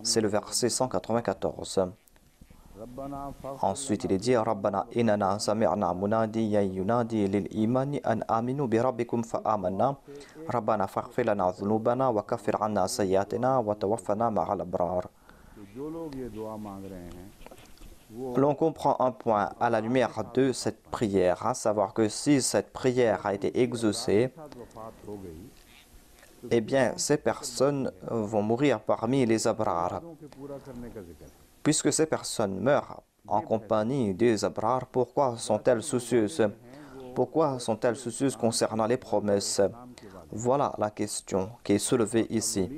C'est le verset 194. रब्बना Ensuite, il est dit ربنا إننا سمعنا مناديا ينادي للإيمان أن آمنوا بربكم فآمنا ربنا فاغفر لنا ذنوبنا وكفر عنا سيئاتنا وتوفنا مع الأبرار. जो लोग ये दुआ मांग रहे हैं वो L'on comprend un point à la lumière de cette prière, à savoir que si cette prière a été exaucée, साथ वफात हो गई eh bien, ces personnes vont mourir parmi les abrar. वादों के पूरा करने का जिक्र है Puisque ces personnes meurent en compagnie des abrar, pourquoi sont-elles soucieuses? Pourquoi sont-elles soucieuses concernant les promesses? Voilà la question qui est soulevée ici.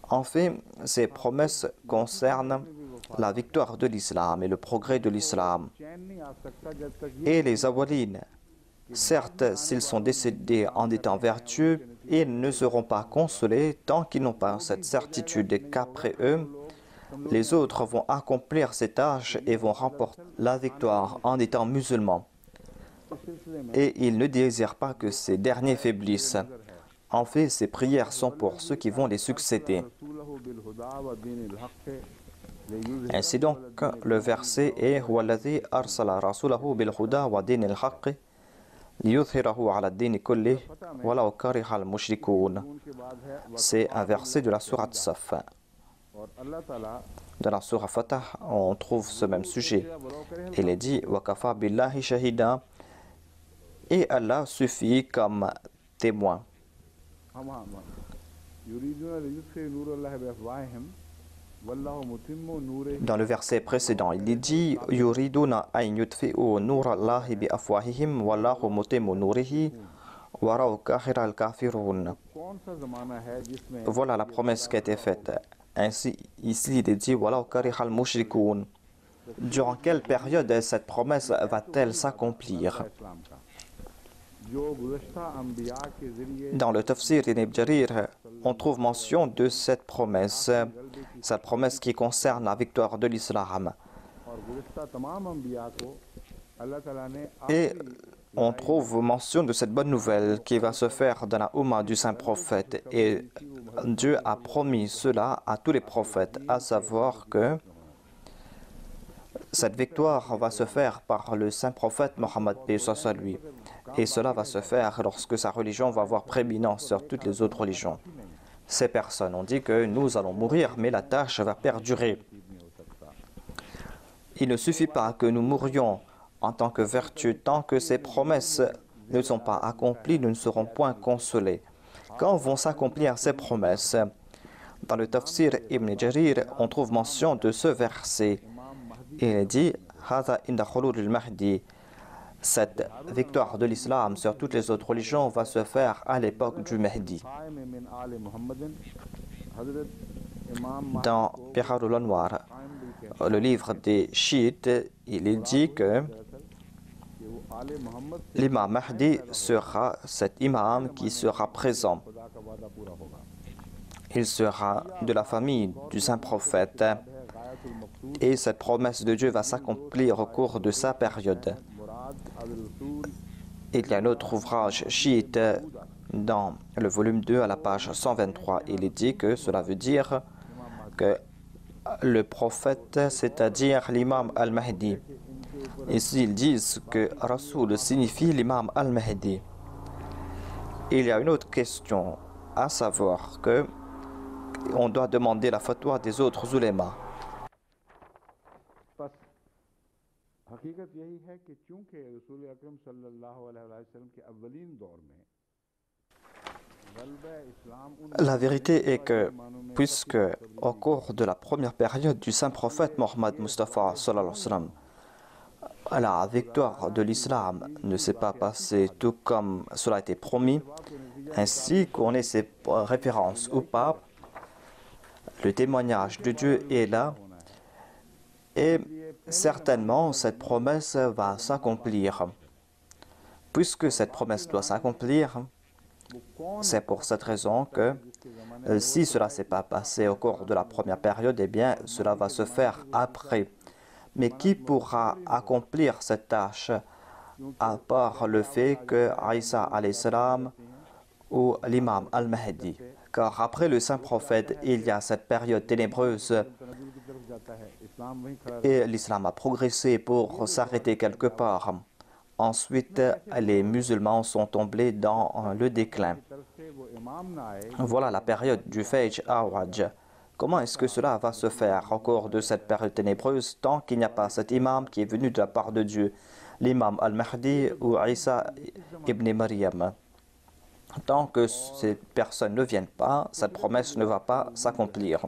En fait, ces promesses concernent la victoire de l'islam et le progrès de l'islam. Et les awalines, certes, s'ils sont décédés en étant vertueux, ils ne seront pas consolés tant qu'ils n'ont pas cette certitude qu'après eux, les autres vont accomplir ces tâches et vont remporter la victoire en étant musulmans. Et ils ne désirent pas que ces derniers faiblissent. En fait, ces prières sont pour ceux qui vont les succéder. Ainsi donc, le verset est « Huwallazi arsala rasulahu bil huda wa dinil haqqi liyudhhirahu ala ad-dini kullih walaw kariha al-mushrikoun » C'est un verset de la sourate Saf. Dans la sourate Fatah, on trouve ce même sujet. Il est dit « Wa kafa billahi shahida » et Allah suffit comme témoin. Dans le verset précédent, il est dit Yuriduna an yutfi'u nurallahi bi afwahihim wallahu mutimmu nurihi walaw kariha al-kafirun. Voilà la promesse qui a été faite. Ainsi, ici, il est dit Walaw kariha al-mushrikoun. Durant quelle période cette promesse va-t-elle s'accomplir? Dans le tafsir Ibn Jarir, on trouve mention de cette promesse qui concerne la victoire de l'islam. Et on trouve mention de cette bonne nouvelle qui va se faire dans la Ummah du saint prophète. Et Dieu a promis cela à tous les prophètes, à savoir que cette victoire va se faire par le saint prophète Mohammed lui. Et cela va se faire lorsque sa religion va avoir prééminence sur toutes les autres religions. Ces personnes ont dit que nous allons mourir, mais la tâche va perdurer. Il ne suffit pas que nous mourions en tant que vertu, tant que ces promesses ne sont pas accomplies, nous ne serons point consolés. Quand vont s'accomplir ces promesses? Dans le tafsir Ibn Jarir, on trouve mention de ce verset. Il dit Hada inda khulud al-Mahdi. Cette victoire de l'islam sur toutes les autres religions va se faire à l'époque du Mahdi. Dans Biharul Anwar, le livre des chiites, il est dit que l'imam Mahdi sera cet imam qui sera présent. Il sera de la famille du saint prophète et cette promesse de Dieu va s'accomplir au cours de sa période. Il y a un autre ouvrage chiite dans le volume 2 à la page 123. Il est dit que cela veut dire que le prophète, c'est-à-dire l'imam al-Mahdi. Ici, ils disent que Rasoul signifie l'imam al-Mahdi. Il y a une autre question, à savoir que on doit demander la fatwa des autres ulémas. La vérité est que, puisque au cours de la première période du saint prophète Mohammed Mustafa sallallahu alayhi wa sallam, la victoire de l'islam ne s'est pas passée tout comme cela a été promis, ainsi qu'on ait ses références ou pas, le témoignage de Dieu est là et certainement cette promesse va s'accomplir. Puisque cette promesse doit s'accomplir, c'est pour cette raison que si cela ne s'est pas passé au cours de la première période, eh bien cela va se faire après. Mais qui pourra accomplir cette tâche à part le fait que Isa alayhi salam ou l'imam al-Mahdi? Car après le saint prophète, il y a cette période ténébreuse et l'islam a progressé pour s'arrêter quelque part. Ensuite, les musulmans sont tombés dans le déclin. Voilà la période du Fajr Awaj. Comment est-ce que cela va se faire au cours de cette période ténébreuse tant qu'il n'y a pas cet imam qui est venu de la part de Dieu, l'imam al-Mahdi ou Isa ibn Maryam? Tant que ces personnes ne viennent pas, cette promesse ne va pas s'accomplir.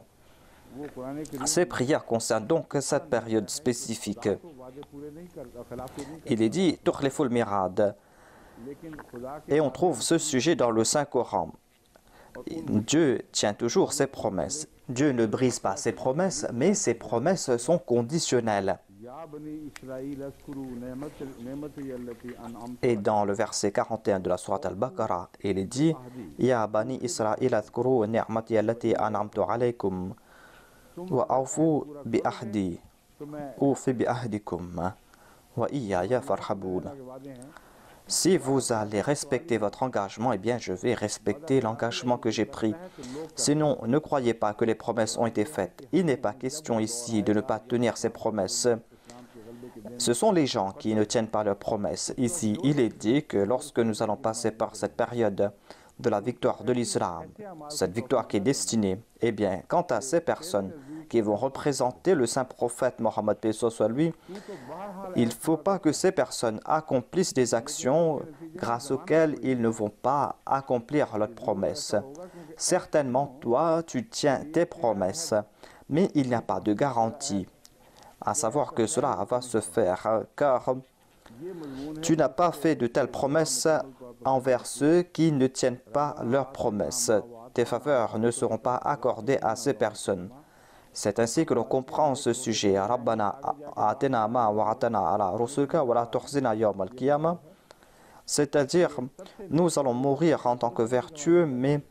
Ces prières concernent donc cette période spécifique. Il est dit Tukhliful Mirad. Et on trouve ce sujet dans le Saint-Coran. Dieu tient toujours ses promesses. Dieu ne brise pas ses promesses, mais ses promesses sont conditionnelles. Et dans le verset 41 de la sourate Al-Baqarah, il est dit « Ya bani Israël azkuru ni'mati allati an'amtu alaykum wa awfu bi ahdi ufi bi ahdikum wa iyaya farhaboun » Si vous allez respecter votre engagement, eh bien je vais respecter l'engagement que j'ai pris. Sinon, ne croyez pas que les promesses ont été faites. Il n'est pas question ici de ne pas tenir ces promesses. Ce sont les gens qui ne tiennent pas leurs promesses. Ici, il est dit que lorsque nous allons passer par cette période de la victoire de l'islam, cette victoire qui est destinée, eh bien, quant à ces personnes qui vont représenter le saint prophète Mohammed paix soit lui, il ne faut pas que ces personnes accomplissent des actions grâce auxquelles ils ne vont pas accomplir leurs promesses. Certainement, toi, tu tiens tes promesses, mais il n'y a pas de garantie à savoir que cela va se faire, car tu n'as pas fait de telles promesses envers ceux qui ne tiennent pas leurs promesses. Tes faveurs ne seront pas accordées à ces personnes. C'est ainsi que l'on comprend ce sujet. Rabbana atina ma wa'atana ala rusulka wa la tukhzina yawm al-qiyamah. C'est-à-dire, nous allons mourir en tant que vertueux, mais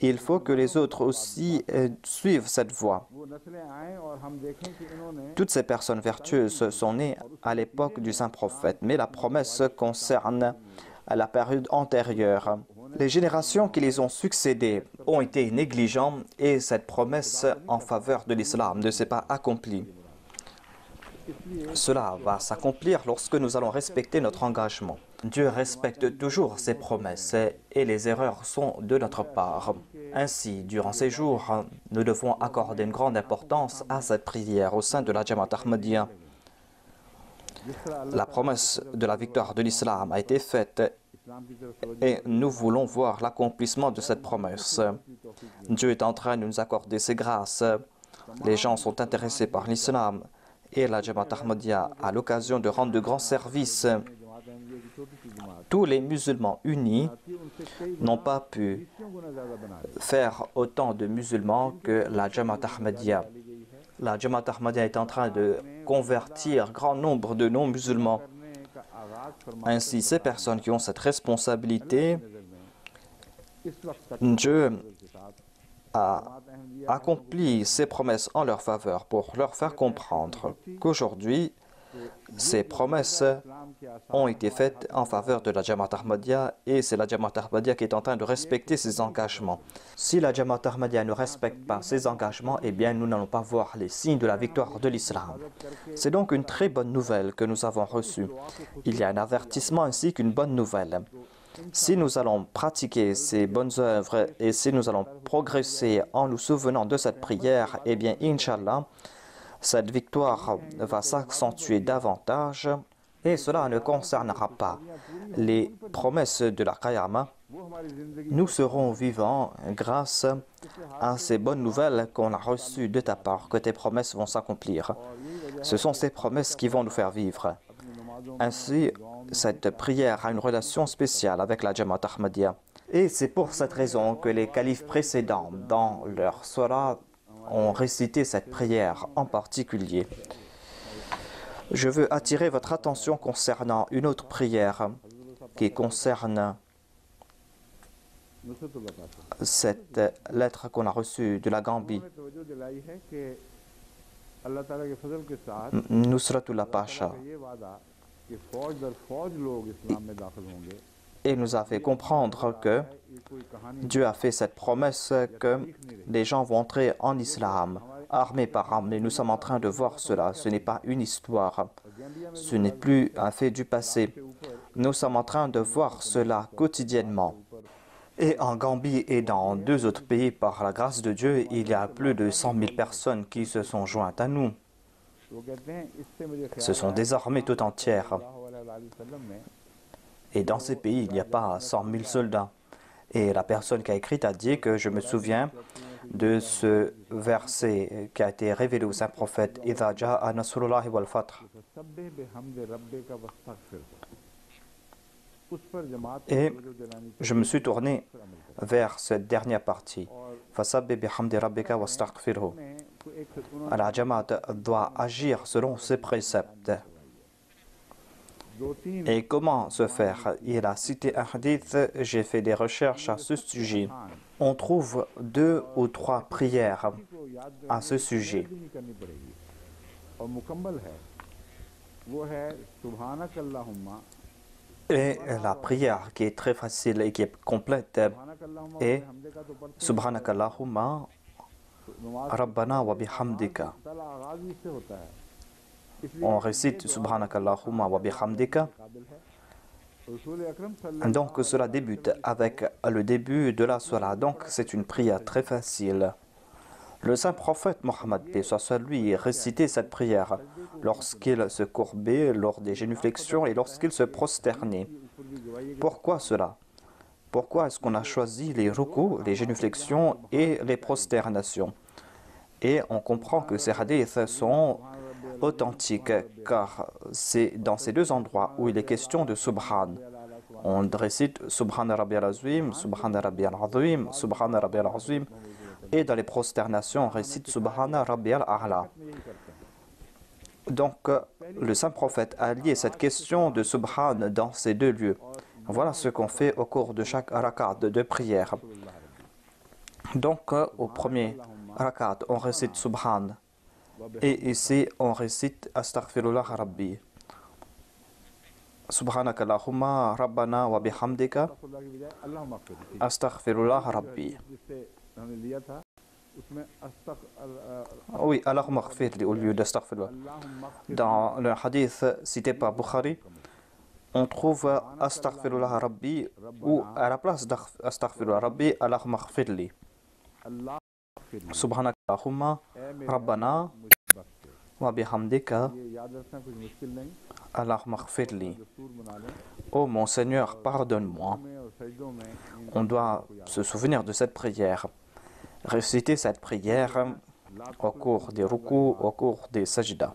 il faut que les autres aussi suivent cette voie. Toutes ces personnes vertueuses sont nées à l'époque du saint prophète, mais la promesse concerne la période antérieure. Les générations qui les ont succédées ont été négligentes et cette promesse en faveur de l'islam ne s'est pas accomplie. Cela va s'accomplir lorsque nous allons respecter notre engagement. Dieu respecte toujours ses promesses et les erreurs sont de notre part. Ainsi, durant ces jours, nous devons accorder une grande importance à cette prière au sein de la Jamaat Ahmadiyya. La promesse de la victoire de l'islam a été faite et nous voulons voir l'accomplissement de cette promesse. Dieu est en train de nous accorder ses grâces. Les gens sont intéressés par l'islam et la Jamaat Ahmadiyya a l'occasion de rendre de grands services. Tous les musulmans unis n'ont pas pu faire autant de musulmans que la Jamaat Ahmadiyya. La Jamaat Ahmadiyya est en train de convertir grand nombre de non-musulmans. Ainsi, ces personnes qui ont cette responsabilité, Dieu a accompli ses promesses en leur faveur pour leur faire comprendre qu'aujourd'hui, ces promesses ont été faites en faveur de la Jamaat Ahmadiyya et c'est la Jamaat Ahmadiyya qui est en train de respecter ses engagements. Si la Jamaat Ahmadiyya ne respecte pas ses engagements, eh bien nous n'allons pas voir les signes de la victoire de l'islam. C'est donc une très bonne nouvelle que nous avons reçue. Il y a un avertissement ainsi qu'une bonne nouvelle. Si nous allons pratiquer ces bonnes œuvres et si nous allons progresser en nous souvenant de cette prière, eh bien, Inch'Allah, cette victoire va s'accentuer davantage et cela ne concernera pas les promesses de la Qiyamah. Nous serons vivants grâce à ces bonnes nouvelles qu'on a reçues de ta part, que tes promesses vont s'accomplir. Ce sont ces promesses qui vont nous faire vivre. Ainsi, cette prière a une relation spéciale avec la Jamaat Ahmadiyya. Et c'est pour cette raison que les califes précédents, dans leur surah, ont récité cette prière en particulier. Je veux attirer votre attention concernant une autre prière qui concerne cette lettre qu'on a reçue de la Gambie. Nusratullah Pasha. Et nous a fait comprendre que Dieu a fait cette promesse que les gens vont entrer en islam, armés par armes. Et nous sommes en train de voir cela. Ce n'est pas une histoire. Ce n'est plus un fait du passé. Nous sommes en train de voir cela quotidiennement. Et en Gambie et dans 2 autres pays, par la grâce de Dieu, il y a plus de 100 000 personnes qui se sont jointes à nous. Ce sont des armées tout entières. Et dans ces pays, il n'y a pas 100 000 soldats. Et la personne qui a écrit a dit que je me souviens de ce verset qui a été révélé au saint prophète Idha ja'a nasrullahi wal fath. Et je me suis tourné vers cette dernière partie. Fasabbih bihamdi rabbika wastaghfirhu. La Jamaat doit agir selon ses préceptes. Et comment se faire? Il a cité un hadith, j'ai fait des recherches à ce sujet. On trouve 2 ou 3 prières à ce sujet. Et la prière qui est très facile et qui est complète est Subhanakallahumma Rabbana wa bihamdika. On récite Subhanakallahumma wa bihamdika. Donc cela débute avec le début de la salat. Donc c'est une prière très facile. Le saint prophète Mohammed, paix soit sur lui, récitait cette prière lorsqu'il se courbait, lors des génuflexions et lorsqu'il se prosternait. Pourquoi cela? Pourquoi est-ce qu'on a choisi les rukus, les génuflexions et les prosternations? Et on comprend que ces hadiths sont authentiques car c'est dans ces 2 endroits où il est question de Subhan. On récite Subhana Rabbiyal Azim, Subhana Rabbiyal Azim, Subhana Rabbiyal Azim. Et dans les prosternations, on récite Subhana Rabbiyal A'la. Donc, le saint prophète a lié cette question de Subhan dans ces 2 lieux. Voilà ce qu'on fait au cours de chaque rakat de prière. Donc, au premier rakat, on récite Subhan. Et ici, on récite Astaghfirullah Rabbi. Subhanakallahumma Rabbana wa bihamdika. Astaghfirullah Rabbi. Oui, Allahumma ghfirli au lieu d'Astaghfirullah. Dans le hadith cité par Bukhari, on trouve Astaghfirullah Rabbi ou à la place d'Astaghfirullah Rabbi, Allahumma ghfirli. Subhanakallahumma Rabbana wa bihamdika. Allahumma ghfirli. Oh mon Seigneur, pardonne-moi. On doit se souvenir de cette prière. Réciter cette prière au cours des rukus, au cours des sajdas.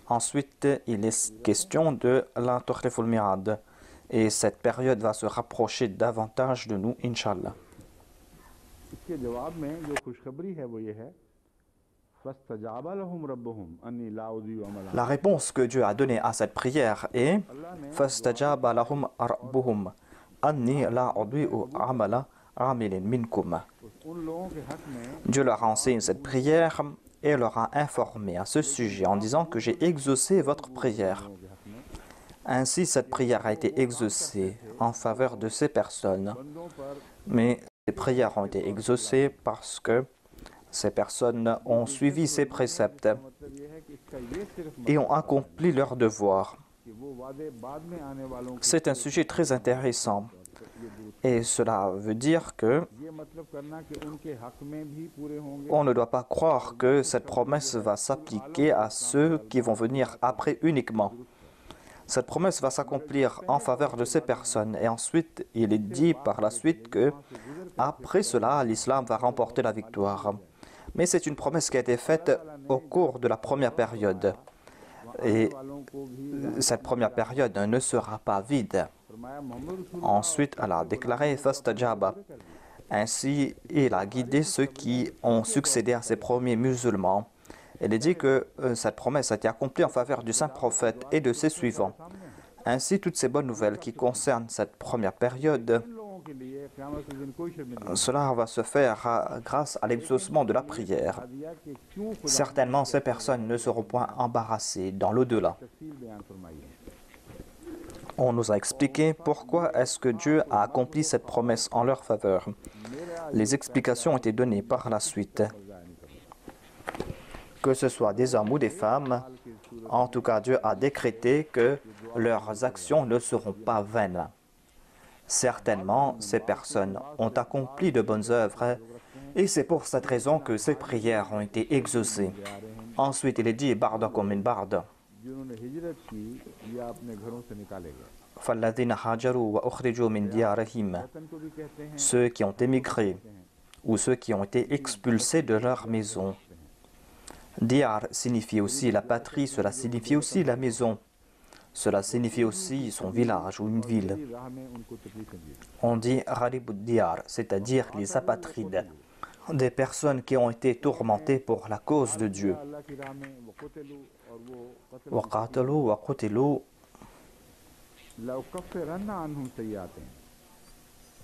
Ensuite, il est question de la Tukhliful Mi'ad. Et cette période va se rapprocher davantage de nous, Inch'Allah. La réponse que Dieu a donnée à cette prière est Fastajaba lahum rabbuhum anni la udi'u amala amilin minkum. Dieu leur a enseigné cette prière et leur a informé à ce sujet en disant que j'ai exaucé votre prière. Ainsi, cette prière a été exaucée en faveur de ces personnes. Mais ces prières ont été exaucées parce que ces personnes ont suivi ces préceptes et ont accompli leur devoir. C'est un sujet très intéressant. Et cela veut dire que on ne doit pas croire que cette promesse va s'appliquer à ceux qui vont venir après uniquement. Cette promesse va s'accomplir en faveur de ces personnes. Et ensuite, il est dit par la suite que après cela, l'islam va remporter la victoire. Mais c'est une promesse qui a été faite au cours de la première période. Et cette première période ne sera pas vide. Ensuite, Allah a déclaré Fastajaba. Ainsi, il a guidé ceux qui ont succédé à ces premiers musulmans. Il est dit que cette promesse a été accomplie en faveur du saint prophète et de ses suivants. Ainsi, toutes ces bonnes nouvelles qui concernent cette première période, cela va se faire grâce à l'exaucement de la prière. Certainement, ces personnes ne seront point embarrassées dans l'au-delà. On nous a expliqué pourquoi est-ce que Dieu a accompli cette promesse en leur faveur. Les explications ont été données par la suite. Que ce soit des hommes ou des femmes, en tout cas Dieu a décrété que leurs actions ne seront pas vaines. Certainement, ces personnes ont accompli de bonnes œuvres et c'est pour cette raison que ces prières ont été exaucées. Ensuite, il est dit « Bardakum min barda » ceux qui ont émigré ou ceux qui ont été expulsés de leur maison. Diyar signifie aussi la patrie, cela signifie aussi la maison. Cela signifie aussi son village ou une ville. On dit Gharib Diyar, c'est-à-dire les apatrides, des personnes qui ont été tourmentées pour la cause de Dieu. Waqatalu wa qutilu.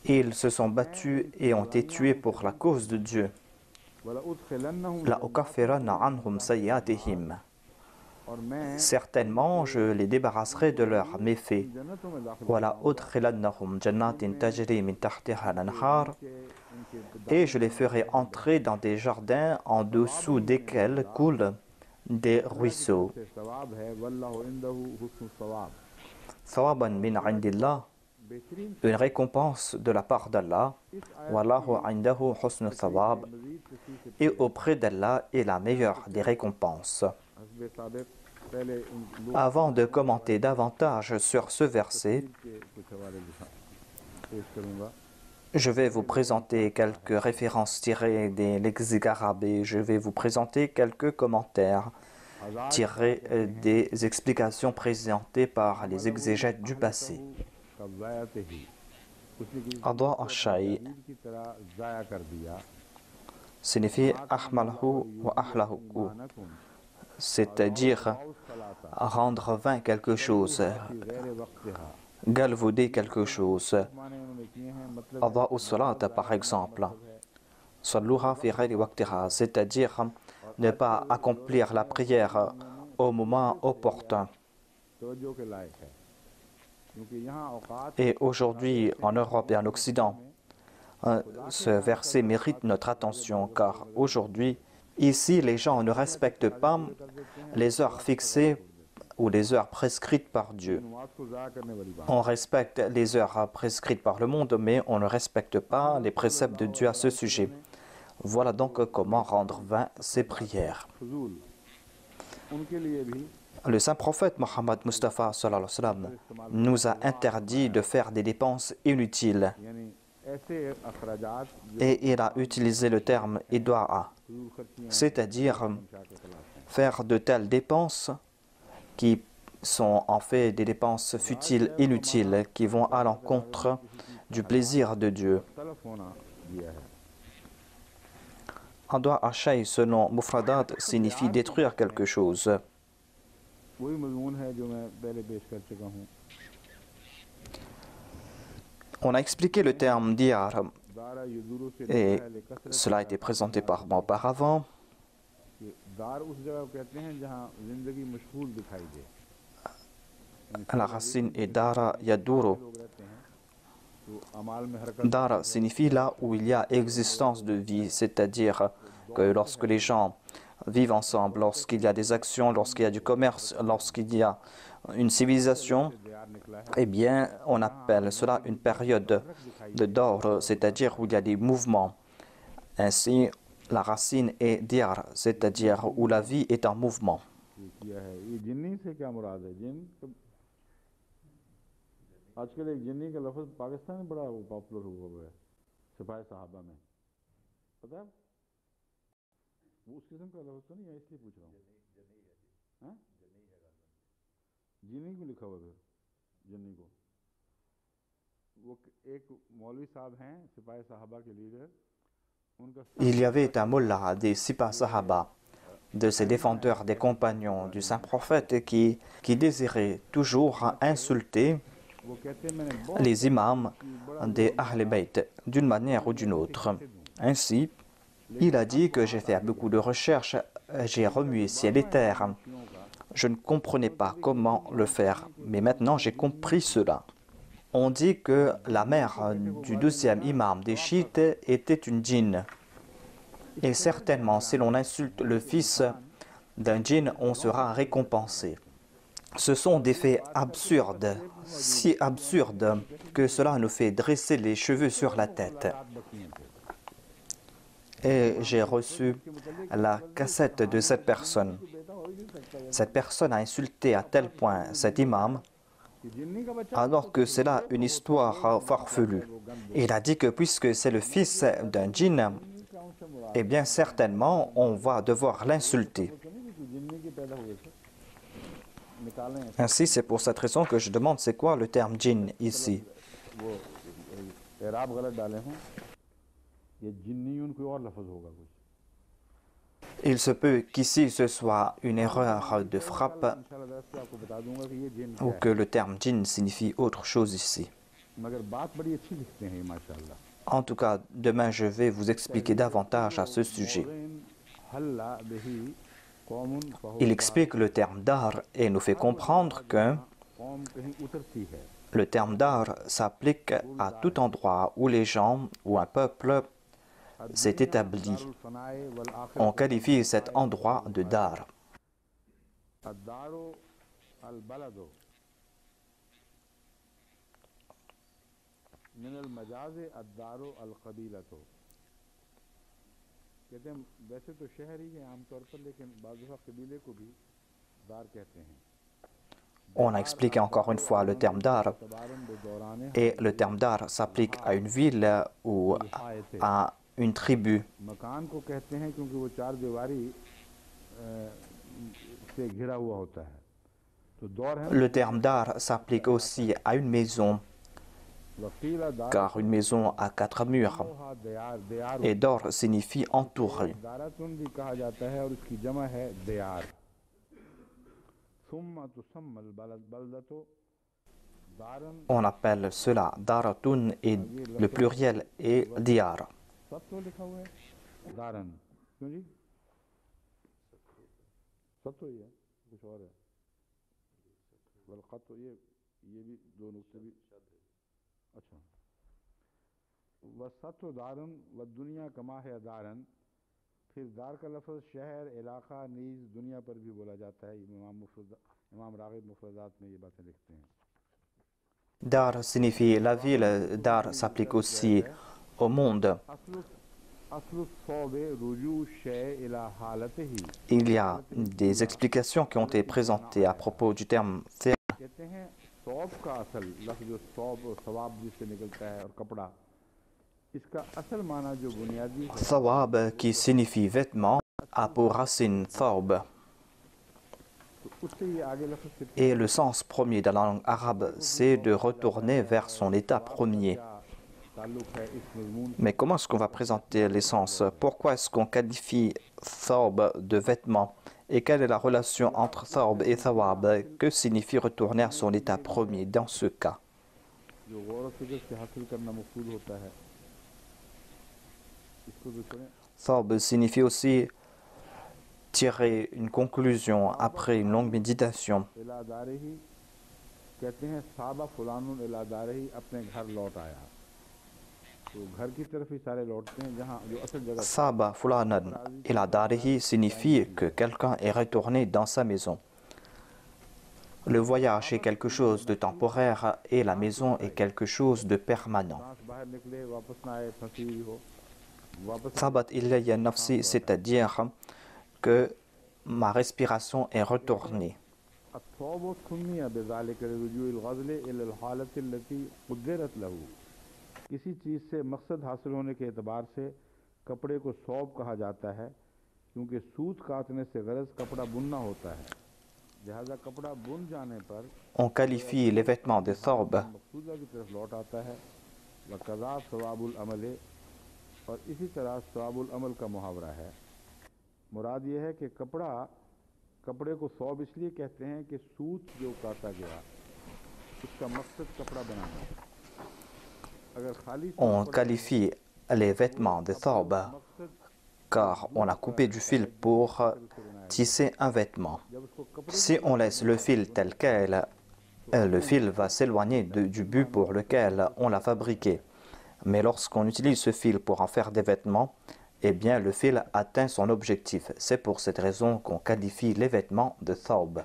Ils se sont battus et ont été tués pour la cause de Dieu. La ukaffiranna anhum sayyi'atihim. Certainement, je les débarrasserai de leurs méfaits. Wala udkhilannahum jannatin tajri min tahtiha al-anhar. Et je les ferai entrer dans des jardins en dessous desquels coulent des ruisseaux. Thawaban min indillah. Une récompense de la part d'Allah. Wallahu indahu husnu thawab. Et auprès d'Allah est la meilleure des récompenses. Avant de commenter davantage sur ce verset, je vais vous présenter quelques références tirées des lexiques arabes et je vais vous présenter quelques commentaires tirés des explications présentées par les exégètes du passé. Adwa al-Shay signifie ahmalhu wa ahlahu, c'est-à-dire rendre vain quelque chose, galvauder quelque chose. Adwa al-Salat par exemple, salluha fi ghayri waqtiha, c'est-à-dire ne pas accomplir la prière au moment opportun. Et aujourd'hui, en Europe et en Occident, ce verset mérite notre attention car aujourd'hui, ici, les gens ne respectent pas les heures fixées ou les heures prescrites par Dieu. On respecte les heures prescrites par le monde, mais on ne respecte pas les préceptes de Dieu à ce sujet. Voilà donc comment rendre vain ces prières. Le saint prophète Mohammed Mustafa sallallahu alayhi wa sallam nous a interdit de faire des dépenses inutiles. Et il a utilisé le terme ida'a, c'est-à-dire faire de telles dépenses qui sont en fait des dépenses futiles, inutiles, qui vont à l'encontre du plaisir de Dieu. Adwa al-Shay selon Mufradat signifie détruire quelque chose. On a expliqué le terme diyar et cela a été présenté par moi auparavant. La racine est dara yaduru. Dara signifie là où il y a existence de vie, c'est-à-dire que lorsque les gens vivent ensemble, lorsqu'il y a des actions, lorsqu'il y a du commerce, lorsqu'il y a une civilisation, eh bien, on appelle cela une période de dor, c'est-à-dire où il y a des mouvements. Ainsi, la racine est diyar, c'est-à-dire où la vie est en mouvement. आजकल एक जिन्नी का लफ्ज़ पाकिस्तान में बड़ा पॉपुलर हुआ है सिपाही साहबा में पता है वो उस किस्म का लफ्ज़ तो नहीं है इसलिए पूछ रहा हूँ जिन्नी को लिखा हुआ है जिन्नी को वो एक मौलवी साहब हैं सिपाही साहबा के लीडर उनका Il y avait un mullah des Sipa Sahaba, de ces défendeurs des compagnons du saint prophète qui désirait toujours insulter les imams des Ahl Bayt d'une manière ou d'une autre. Ainsi, il a dit que j'ai fait beaucoup de recherches, j'ai remué ciel et terre. Je ne comprenais pas comment le faire, mais maintenant j'ai compris cela. On dit que la mère du 12e imam des chiites était une djinn. Et certainement, si l'on insulte le fils d'un djinn, on sera récompensé. Ce sont des faits absurdes, si absurdes que cela nous fait dresser les cheveux sur la tête. Et j'ai reçu la cassette de cette personne. Cette personne a insulté à tel point cet imam, alors que c'est là une histoire farfelue. Il a dit que puisque c'est le fils d'un djinn, eh bien certainement on va devoir l'insulter. Ainsi, c'est pour cette raison que je demande c'est quoi le terme djinn ici. वो एराब गलत डाले हों, ये जिन्नीयुन कोई और लफ्ज़ होगा कुछ। Il se peut qu'ici ce soit une erreur de frappe इंशाल्लाह दरस से आपको बता दूंगा कि ये जिन ou क्या que le terme djinn signifie autre chose ici. है। मगर बात बड़ी अच्छी लिखते हैं ये माशाल्लाह। En tout cas, demain je vais vous expliquer davantage à ce sujet. हल्ला बिही कौमुन फहु Il explique le terme dar et nous fait comprendre que कौम कहीं उतरती है। le terme dar s'applique à tout endroit où les gens ou un peuple s'est établi. On qualifie cet endroit de dar. الدارو البلدو من المجاز الدارو القبीलतो कहते हैं वैसे तो शहर ही है आमतौर पर लेकिन बाज़ दफ़ा कबीले को भी दार कहते हैं। On a expliqué encore une fois le terme dar et le terme dar s'applique à une ville ou à une tribu. मकान को कहते हैं क्योंकि वो चार दीवारी से घिरा हुआ होता है। तो दौर है Le terme dar s'applique aussi à une maison, वकीला दार car une maison a 4 murs. Dayal Dayal Et dor signifie entouré. दारातुन भी कहा जाता है और उसकी जमा है दयार। सुम्मा तुसम्मल बलद बलदतो दारन On appelle cela daratun et le pluriel est diar. सब तो लिखा हुआ है दारन क्यों जी सब तो ही है कुछ और है बलक़त तो ये भी दो नुक्ते भी अच्छा वसत दारन व दुनिया कमा है दारन फिर दार का लफ्ज़ शहर इलाका नीज दुनिया पर भी बोला जाता है। इमाम राग़िब मुफ़रदात में ये बातें लिखते हैं। Dar signifie la ville, dar s'applique aussi au monde. Il y a des explications qui ont été présentées à propos du terme thé. कहते हैं सौब का असल लफ्ज़ जो सौब सवाब जिससे निकलता है और कपड़ा इसका असल माना जो बुनियादी है Thawab qui signifie vêtement a pour racine thawb. तो उससे ये आगे लफ्ज़ से Et le sens premier de la langue arabe, c'est de retourner vers son état premier. क्या ताल्लुक़ है इस मज़मून Mais comment est-ce qu'on va présenter l'essence? Pourquoi est-ce qu'on qualifie thawb de vêtement? Et quelle est la relation entre thawb et thawab? Que signifie retourner à son état premier dans ce cas? जो गौर व फिक्र से हासिल करना मकसूद होता है इसको जो करें Thawb signifie aussi tirer une conclusion après une longue méditation. इलादारे ही कहते हैं साबा फुलानुन इलादारे ही अपने घर लौट आया। तो घर की तरफ ही सारे लौटते हैं जहाँ जो असल जगह Saba fulanan ila darihi signifie que quelqu'un est retourné dans sa maison. Le voyage est quelque chose de temporaire et la maison est quelque chose de permanent. सांस बाहर निकले वापस ना आए फंसी हुई हो वापस Sabat ilayya nafsi, c'est-à-dire que ma respiration est retournée. الثوب سمي بذلك لرجوع الغزل إلى الحالة التي قدرت له। किसी चीज़ से मकसद हासिल होने के एतबार से कपड़े को सौब कहा जाता है क्योंकि सूत काटने से गरज कपड़ा बुनना होता है। लिहाजा कपड़ा बुन जाने पर On qualifie les vêtements de thawb Maqsooda की तरफ लौट आता है। वक़ज़ा सवाबुल अमल और इसी तरह सवाबुल अमल का मुहावरा है। मुराद ये है कि कपड़े को सौब इसलिए कहते हैं कि सूत जो काटा गया उसका मकसद कपड़ा बनाना है। अगर खाली On qualifie les vêtements de thawb car on a coupé du fil pour tisser un vêtement. जब उसको कपड़े Si on laisse le fil tel quel, le fil va s'éloigner du but pour lequel on l'a fabriqué. Mais lorsqu'on utilise ce fil pour en faire des vêtements, eh bien le fil atteint son objectif. C'est pour cette raison qu'on qualifie les vêtements de thawb.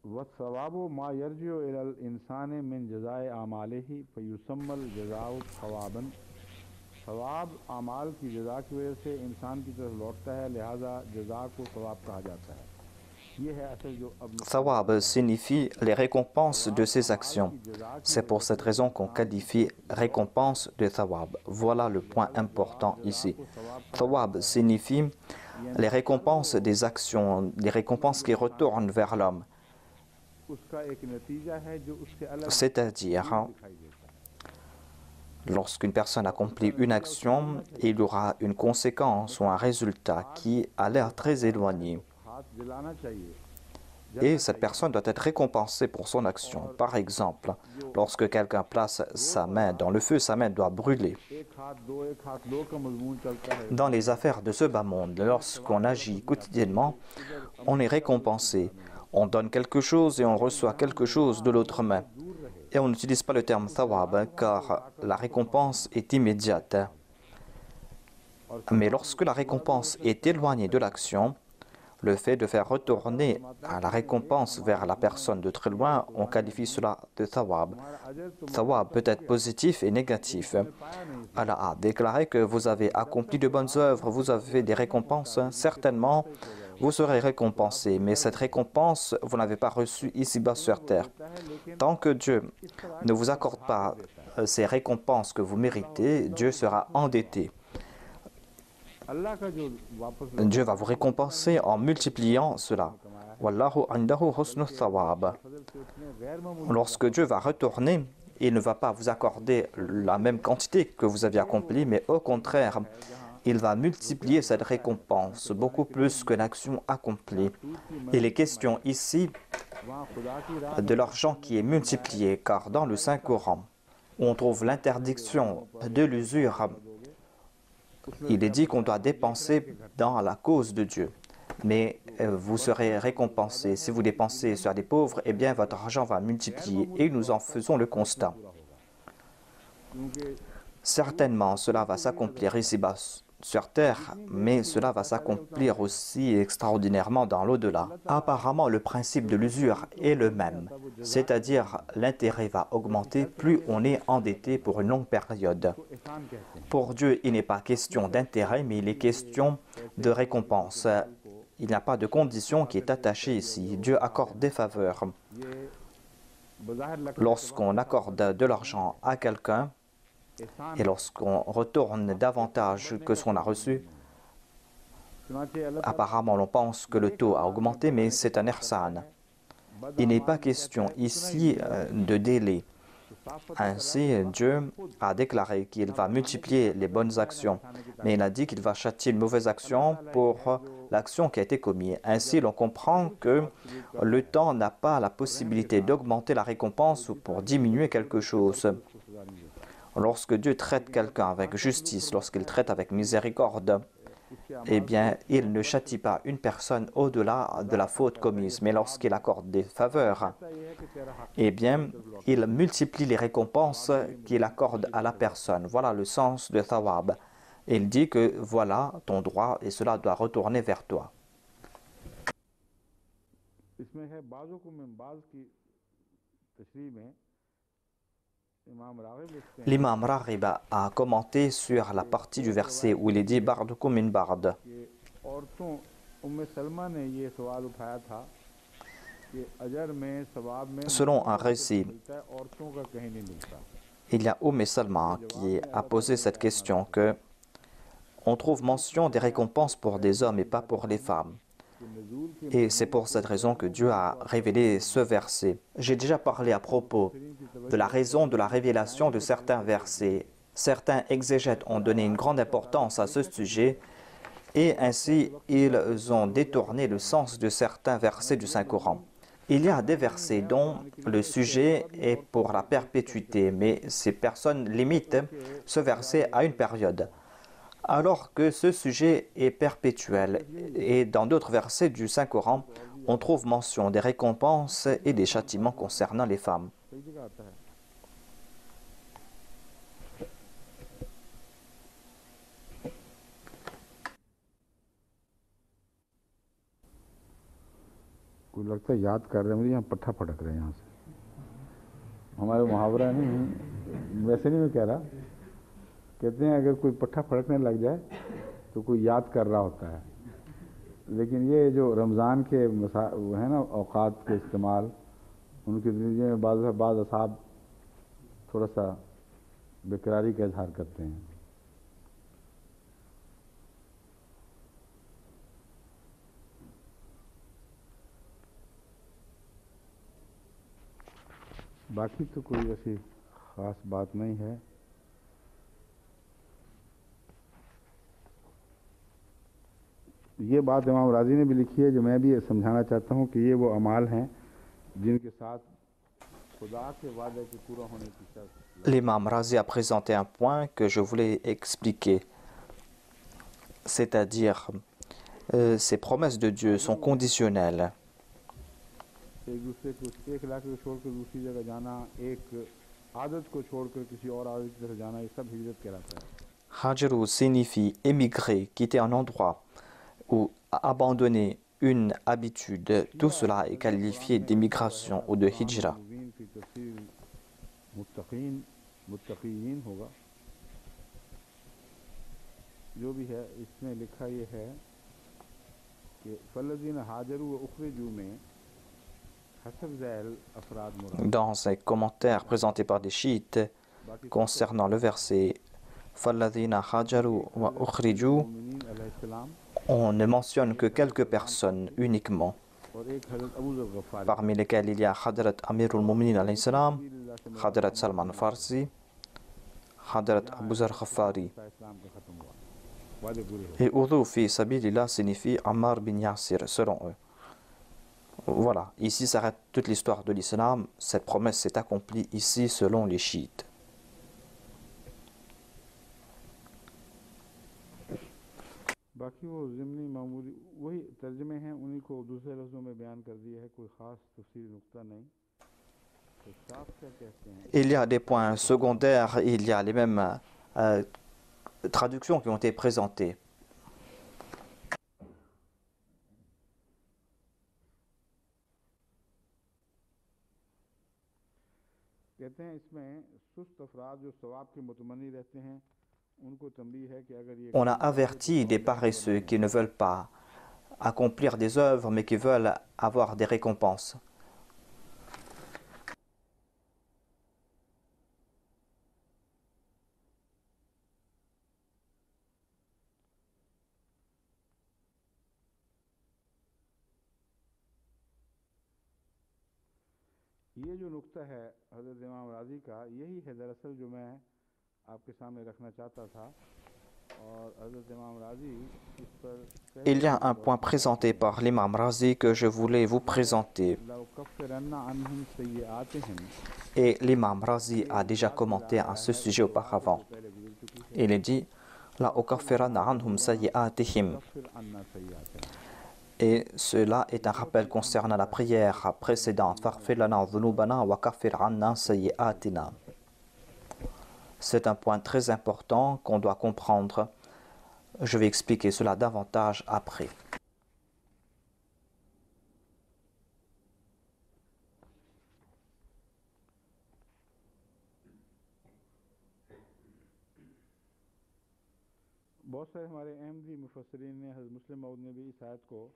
वसवाबो मा यरजिउ इलल इंसाने मिन जज़ाए आमालिही फयुसम्मल जज़ाउ सवाबन। सवाब आमाल की जज़ा की वजह से इंसान की तरफ लौटता है लिहाजा जज़ा को सवाब कहा जाता है। ये है असल जो अब Thawab signifie les récompenses de ses actions. C'est pour cette raison qu'on qualifie récompense de thawab. Voilà le point important ici. Thawab signifie les récompenses des actions, les récompenses qui retournent vers l'homme. C'est-à-dire, lorsqu'une personne accomplit une action, il y aura une conséquence ou un résultat qui a l'air très éloigné. Et cette personne doit être récompensée pour son action. Par exemple, lorsque quelqu'un place sa main dans le feu, sa main doit brûler. Dans les affaires de ce bas monde, lorsqu'on agit quotidiennement, on est récompensé. On donne quelque chose et on reçoit quelque chose de l'autre main. Et on n'utilise pas le terme thawab car la récompense est immédiate. Mais lorsque la récompense est éloignée de l'action, le fait de faire retourner la récompense vers la personne de très loin, on qualifie cela de thawab. Thawab peut être positif et négatif. Allah a déclaré que vous avez accompli de bonnes œuvres, vous avez des récompenses, certainement vous serez récompensé, mais cette récompense, vous n'avez pas reçue ici-bas sur terre. Tant que Dieu ne vous accorde pas ces récompenses que vous méritez, Dieu sera endetté. Dieu va vous récompenser en multipliant cela. Wallahu indahu husnul thawab. Lorsque Dieu va retourner, il ne va pas vous accorder la même quantité que vous aviez accomplie, mais au contraire, il va multiplier cette récompense beaucoup plus que l'action accomplie. Il est question ici de l'argent qui est multiplié, car dans le Saint-Coran, où on trouve l'interdiction de l'usure, il est dit qu'on doit dépenser dans la cause de Dieu. Mais vous serez récompensé. Si vous dépensez sur les pauvres, eh bien votre argent va multiplier. Et nous en faisons le constat. Certainement, cela va s'accomplir ici-bas sur terre, mais cela va s'accomplir aussi extraordinairement dans l'au-delà. Apparemment, le principe de l'usure est le même, c'est-à-dire l'intérêt va augmenter plus on est endetté pour une longue période. Pour Dieu, il n'est pas question d'intérêt, mais il est question de récompense. Il n'y a pas de condition qui est attachée ici. Dieu accorde des faveurs. Lorsqu'on accorde de l'argent à quelqu'un, et lorsqu'on retourne davantage que ce qu'on a reçu, apparemment on pense que le taux a augmenté, mais c'est un ihsan. Il n'est pas question ici de délai. Ainsi, Dieu a déclaré qu'il va multiplier les bonnes actions, mais il a dit qu'il va châtier une mauvaise action pour l'action qui a été commise. Ainsi, l'on comprend que le temps n'a pas la possibilité d'augmenter la récompense ou pour diminuer quelque chose. Lorsque Dieu traite quelqu'un avec justice, lorsqu'il traite avec miséricorde, eh bien, il ne châtie pas une personne au-delà de la faute commise. Mais lorsqu'il accorde des faveurs, eh bien, il multiplie les récompenses qu'il accorde à la personne. Voilà le sens de thawab. Il dit que voilà ton droit et cela doit retourner vers toi. L'imam Raghib a commenté sur la partie du verset où il est dit « Ba'dukum min ba'd ». Selon un récit, il y a Salma qui a posé cette question que on trouve mention des récompenses pour des hommes et pas pour les femmes. Et c'est pour cette raison que Dieu a révélé ce verset. J'ai déjà parlé à propos de la raison de la révélation de certains versets. Certains exégètes ont donné une grande importance à ce sujet et ainsi ils ont détourné le sens de certains versets du Saint-Coran. Il y a des versets dont le sujet est pour la perpétuité, mais ces personnes limitent ce verset à une période, alors que ce sujet est perpétuel. Et dans d'autres versets du Saint-Coran, on trouve mention des récompenses et des châtiments concernant les femmes. कोई लगता है याद कर रहे हैं मुझे, यहाँ पट्ठा फटक रहे हैं यहाँ से। हमारे मुहावरा नहीं, वैसे नहीं मैं कह रहा, कहते हैं अगर कोई पट्ठा फटकने लग जाए तो कोई याद कर रहा होता है। लेकिन ये जो रमज़ान के है ना औकात के इस्तेमाल, उनके नतीजे में बाज़ असाब थोड़ा सा बेकरारी का इजहार करते हैं। बाकी तो कोई ऐसी ख़ास बात नहीं है। ये बात इमाम राजी ने भी लिखी है, जो मैं भी समझाना चाहता हूँ कि ये वो अमाल हैं जिनके साथ खुदा के वादे के पूरा होने की शर्त। L'imam Razi a présenté un point que je voulais expliquer, c'est-à-dire ces promesses de Dieu sont conditionnelles. एक दूसरे को एक इलाके को छोड़कर दूसरी जगह जाना, एक आदत को छोड़कर किसी और आदत की तरफ जाना, ये सब हिजरत कहलाता है। Hajaru signifie émigrer, quitter un endroit ou abandonner une habitude. Tout cela est qualifié d'émigration ou de hijra. मुत्तकीन होगा जो भी है, इसमें लिखा ये है कि फल्लज़ीन हाजरू व उखरिजू में हसब ज़ैल अफराद मुराद। Dans un commentaire présenté par des chiites concernant le verset Falladhina hajaru wa ukhriju, on ne mentionne que quelques personnes uniquement, और एक हज़रत अबू ज़र गफ़ारी, parmi lesquelles il y a Hadrat Amirul Muminin alayhi salam, Hadrat Salman Farsi, Hadrat Abu Zar Ghaffari. इस्लाम का ख़त्म हुआ, वादे पूरे हो। Et Udu fi sabilillah signifie Ammar bin Yasir, selon eux. Voilà, ici s'arrête toute l'histoire de l'islam. Cette promesse s'est accomplie ici selon les chiites. बाकी वो ज़िमनी मामूली वही तर्जमे हैं, उन्हीं को दूसरे लफ्ज़ों में बयान कर दिया है, कोई ख़ास तफसीली नुक्ता नहीं। तो साफ क्या कहते हैं, Il y a des points secondaires, il y a les mêmes traductions qui ont été présentées. कहते हैं इसमें सुस्त अफराद जो सवाब के मुतमन्नी रहते हैं, उनको तंबीह है कि अगर ये On a averti des paresseux qui ne veulent pas accomplir des œuvres mais qui veulent avoir des récompenses. ये जो नुक्ता है हज़रत इमाम राज़ी का, यही है दरअसल जो मैं आपके सामने रखना चाहता था। और हज़रत इमाम राज़ी इस पर Il y a un point présenté par l'imam Razi que je voulais vous présenter. लौकफ़िरन्ना अन्हुम सय्यआतिहिम, Et l'imam Razi a déjà commenté à ce sujet auparavant. पहले गुज़र चुकी है, Il est dit La ukaffiranna anhum sayyi'atihim. कफ़िर अन्ना सय्यआतिहिम। Et cela est un rappel concernant la prière précédente. Faghfir lana dhunubana wa kaffir anna sayyi'atina. C'est un point très important qu'on doit comprendre. Je vais expliquer cela davantage après. बहुत सारे हमारे अहमदी मुफस्सिरीन ने, हज़रत मुस्लिम मऊद ने भी इस आयत को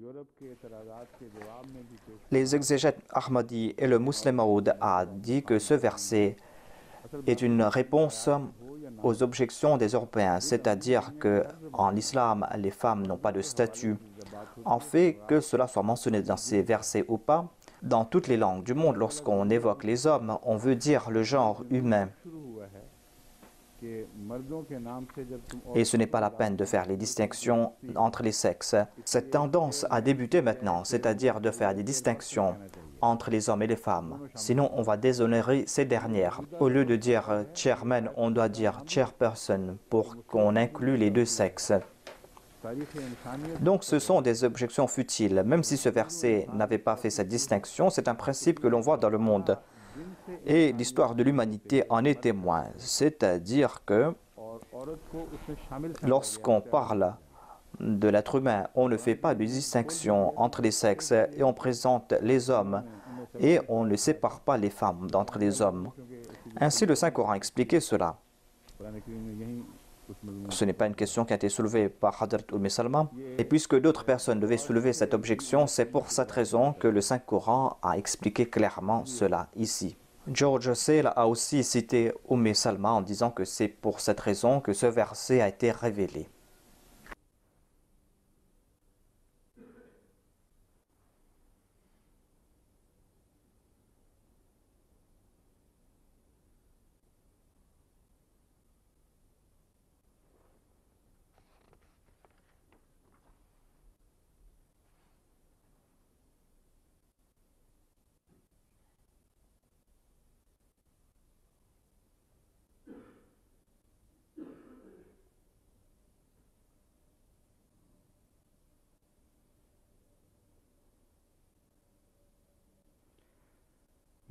यूरोप के एतराज़ात के जवाब में भी पेश किया। Les exégètes Ahmadi et le Muslim Maoud a dit que ce verset est une réponse aux objections des Européens, c'est-à-dire qu'en islam, les femmes n'ont pas de statut. En fait, que cela soit mentionné dans ces versets ou pas, dans toutes les langues du monde, lorsqu'on évoque les hommes, on veut dire le genre humain. शुरू हुआ है कि मर्दों के नाम से जब तुम Et ce n'est pas la peine de faire les distinctions entre les sexes. Cette tendance a débuté maintenant, c'est-à-dire de faire des distinctions entre les hommes et les femmes. Sinon, on va déshonorer ces dernières. Au lieu de dire chairman, on doit dire chairperson pour qu'on inclue les deux sexes. तारीख़ इंसानियत Donc ce sont des objections futiles. Même si ce verset n'avait pas fait cette distinction, c'est un principe que l'on voit dans le monde. Et l'histoire de l'humanité en est témoin. C'est-à-dire que और औरत को उसमें शामिल समझा lorsqu'on parle de l'être humain, on ne fait pas de distinction entre les sexes et on présente les hommes et on ne sépare pas les femmes d'entre les hommes. Ainsi, le Saint-Coran expliquait cela. Quran करीम में यही उस मज़मून Ce n'est pas une question qui a été soulevée par Hadrat Salma. Et puisque d'autres personnes devaient soulever cette objection, c'est pour cette raison que le Saint-Coran a expliqué clairement cela ici. George Sale a aussi cité Salma en disant que c'est pour cette raison que ce verset a été révélé.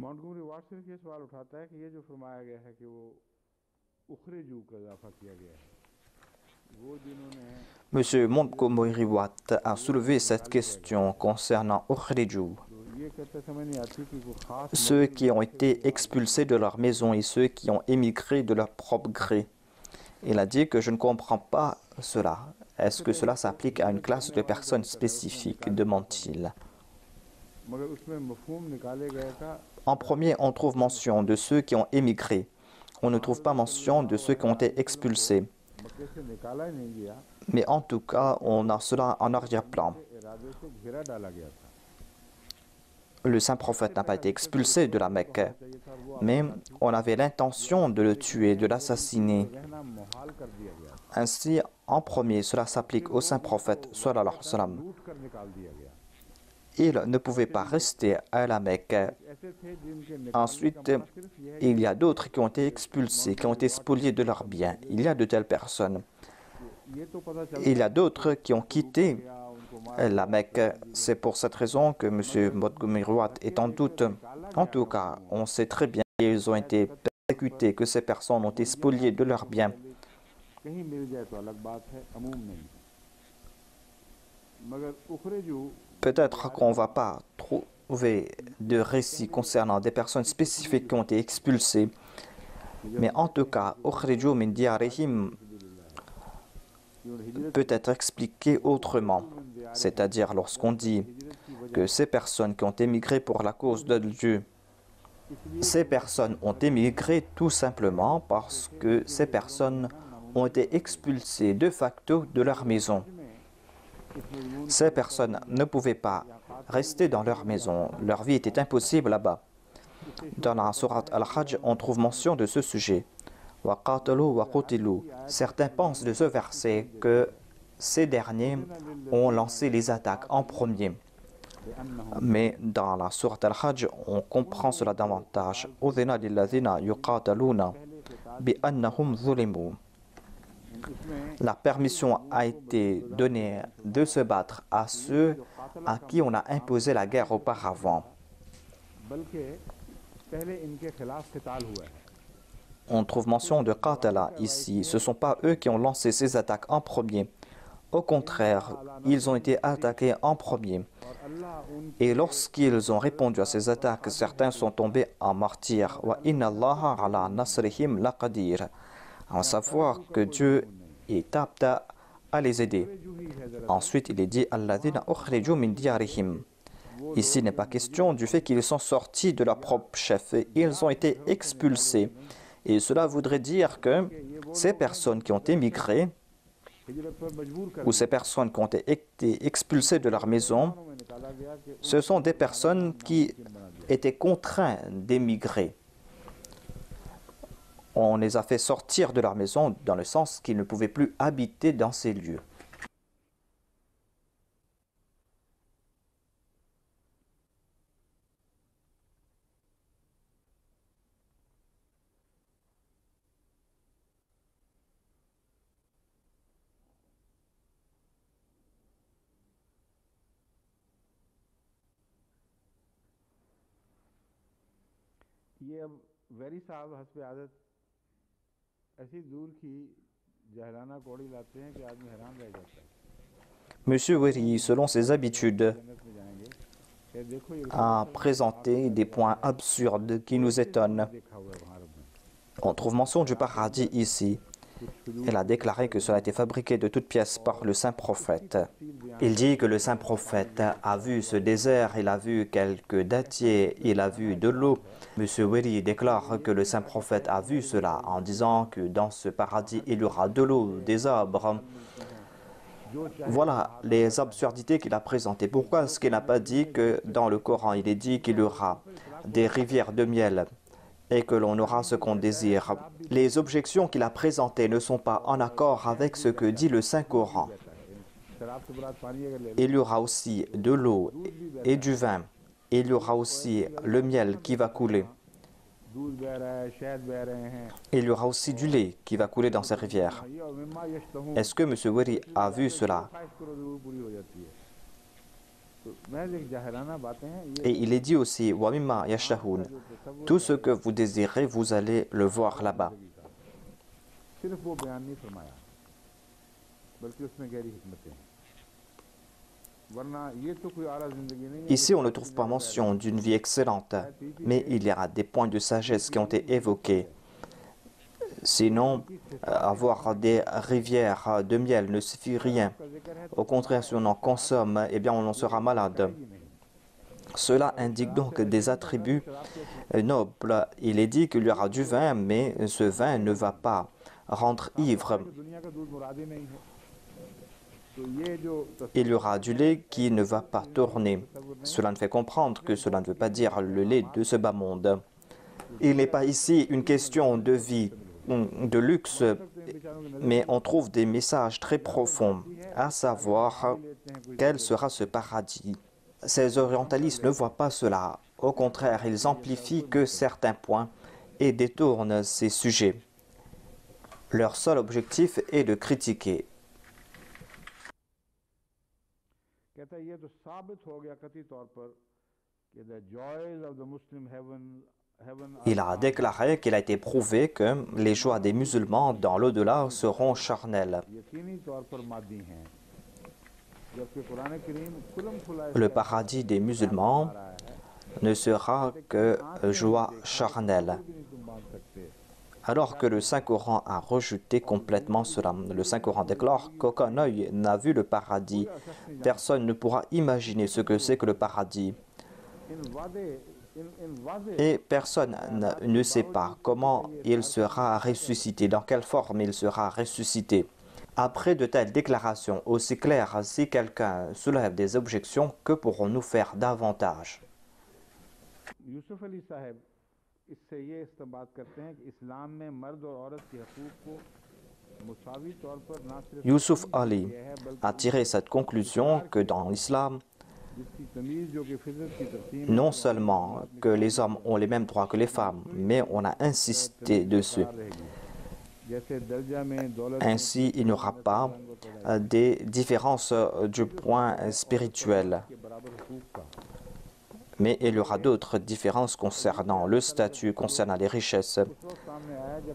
Montgomery Watt सिर्फ ये सवाल उठाता है कि ये जो फरमाया गया है कि वो उखरेजू का इजाफा किया गया है, वो जिन्होंने M. Montgomery Watt a soulevé cette question concernant Ukhriju, ये कहते समझ नहीं आती कि वो खास ceux qui ont été expulsés de leur maison et ceux qui ont émigré de leur propre gré. Il a dit que je ne comprends pas cela. Est-ce que cela s'applique à une classe de personnes spécifiques, demande-t-il. मगर उसमें मफहूम निकाले गए का En premier, on trouve mention de ceux qui ont émigré. On ne trouve pas mention de ceux qui ont été expulsés. मक्के से निकाला ही नहीं गया, Mais en tout cas, on a cela en arrière-plan. इरादे से घेरा डाला गया था। Le saint prophète n'a pas été expulsé de la Mecque, mais on avait l'intention de le tuer, de l'assassiner. रहना मुहाल कर दिया गया, Ainsi, en premier, cela s'applique au saint prophète, sallallahu alayhi wa sallam. लूट कर निकाल दिया गया। Il ne pouvait pas rester à la Mecque. ऐसे थे जिनके निकालने Ensuite, का मतलब सिर्फ ये है il y a d'autres qui ont été expulsés, qui ont été spoliés de leurs biens. Il y a de telles personnes. कि ये तो पता चल Il y a d'autres qui ont quitté गया उनको मार la Mecque. C'est pour cette raison que M. Montgomery Watt est en doute. En tout cas, on sait très bien qu'ils ont été persécutés, que ces personnes ont été spoliées de leurs biens. कहीं मिल जाए तो अलग बात है, अमूम नहीं। मगर उखरेजू Peut-être qu'on ne va pas trouver de récits concernant des personnes spécifiques qui ont été expulsées. Mais en tout cas, Ukhriju min diyarihim peut être expliqué autrement. C'est-à-dire lorsqu'on dit que ces personnes qui ont émigré pour la cause de Dieu, ces personnes ont émigré tout simplement parce que ces personnes ont été expulsées de facto de leur maison. Ces personnes ne pouvaient pas rester dans leur maison. Leur vie était impossible là-bas. Dans la sourate Al-Hajj, on trouve mention de ce sujet. Wa qatalu wa qutilu. Certains pensent de ce verset que ces derniers ont lancé les attaques en premier. Mais dans la sourate Al-Hajj, on comprend cela davantage. Udhina lilladhina yuqataluna bi annahum zulimu. La permission a été donnée de se battre à ceux à qui on a imposé la guerre auparavant. बल्कि पहले इनके खिलाफ क़िताल हुआ है। On trouve mention de Qatala ici. Ce ne sont pas eux qui ont lancé ces attaques en premier. Au contraire, ils ont été attaqués en premier. और अल्लाह उन Et lorsqu'ils ont répondu à ces attaques, certains sont tombés en martyrs. Wa inna Allaha ala nasrihim laqadir. À savoir que Dieu est apte à les aider. Ensuite, il est dit Alladhina ukhriju min diyarihim. Ici, il n'est pas question du fait qu'ils sont sortis de leur propre chef. Ils ont été expulsés. Et cela voudrait dire que ces personnes qui ont émigré हिजरत पर मजबूर कर ou ces personnes qui ont été expulsées de leur maison, में निकाला गया कि ce sont des personnes qui étaient contraintes d'émigrer. On les a fait sortir de leur maison dans le sens qu'ils ne pouvaient plus habiter dans ces lieux. ये अब वेरी साहब हस्ब आदत ऐसी दूर की जहराना कौड़ी लाते हैं कि आदमी हैरान रह जाता है। Monsieur Weri, selon ses habitudes, जन्नत में जाएंगे कि देखो ये a présenté des points absurdes qui nous étonnent. देखा हुआ है वहाँ रब ने। On trouve mention du paradis ici. Il a déclaré que cela a été fabriqué de toutes pièces par le saint prophète. Il dit que le saint prophète a vu ce désert, il a vu quelques dattiers, il a vu de l'eau. Monsieur Weri déclare que le saint prophète a vu cela en disant que dans ce paradis il y aura de l'eau, des arbres. Voilà les absurdités qu'il a présentées. Pourquoi est-ce qu'il n'a pas dit que dans le Coran il est dit qu'il y aura des rivières de miel et que l'on aura ce qu'on désire? Les objections qu'il a présentées ne sont pas en accord avec ce que dit le Saint-Coran. शराब से बुरात पानी अगर ले Il y aura aussi de l'eau et du vin. Il y aura aussi le miel qui va couler. दूध बह रहा है, शहद बह रहे हैं, Il y aura aussi du lait qui va couler dans ces rivières. ये और मिम्मा यश्तहून Est-ce que M. Weri a vu cela? ख्वाहिश करो जरूर पूरी हो जाती है। Et il est dit aussi, wa mimma yashtahun, tout ce que vous désirez, vous allez le voir là-bas. Ici, on ne trouve pas mention d'une vie excellente, mais il y a des points de sagesse qui ont été évoqués. Sinon, avoir des rivières de miel ne suffit rien. Au contraire, si on en consomme, eh bien, on en sera malade. Cela indique donc des attributs nobles. Il est dit qu'il y aura du vin, mais ce vin ne va pas rendre ivre. Il y aura du lait qui ne va pas tourner. Cela ne fait comprendre que cela ne veut pas dire le lait de ce bas monde. Il n'est pas ici une question de vie, de luxe, mais on trouve des messages très profonds, à savoir quel sera ce paradis. Ces orientalistes ne voient pas cela. Au contraire, ils amplifient que certains points et détournent ces sujets. Leur seul objectif est de critiquer. Il a déclaré qu'il a été prouvé que les joies des musulmans dans l'au-delà seront charnelles. Le paradis des musulmans ne sera que joie charnelle. Alors que le Saint-Coran a rejeté complètement cela. Le Saint-Coran déclare qu'aucun œil n'a vu le paradis. Personne ne pourra imaginer ce que c'est que le paradis. Et personne ne sait pas comment il sera ressuscité, dans quelle forme il sera ressuscité. Après de telles déclarations aussi claires, si quelqu'un soulève des objections, que pourrons-nous faire davantage? Yusuf Ali a tiré cette conclusion que dans l'islam, non seulement que les hommes ont les mêmes droits que les femmes, mais on a insisté dessus. Ainsi, il n'y aura pas des différences du point spirituel. Mais il y aura d'autres différences concernant le statut, concernant les richesses.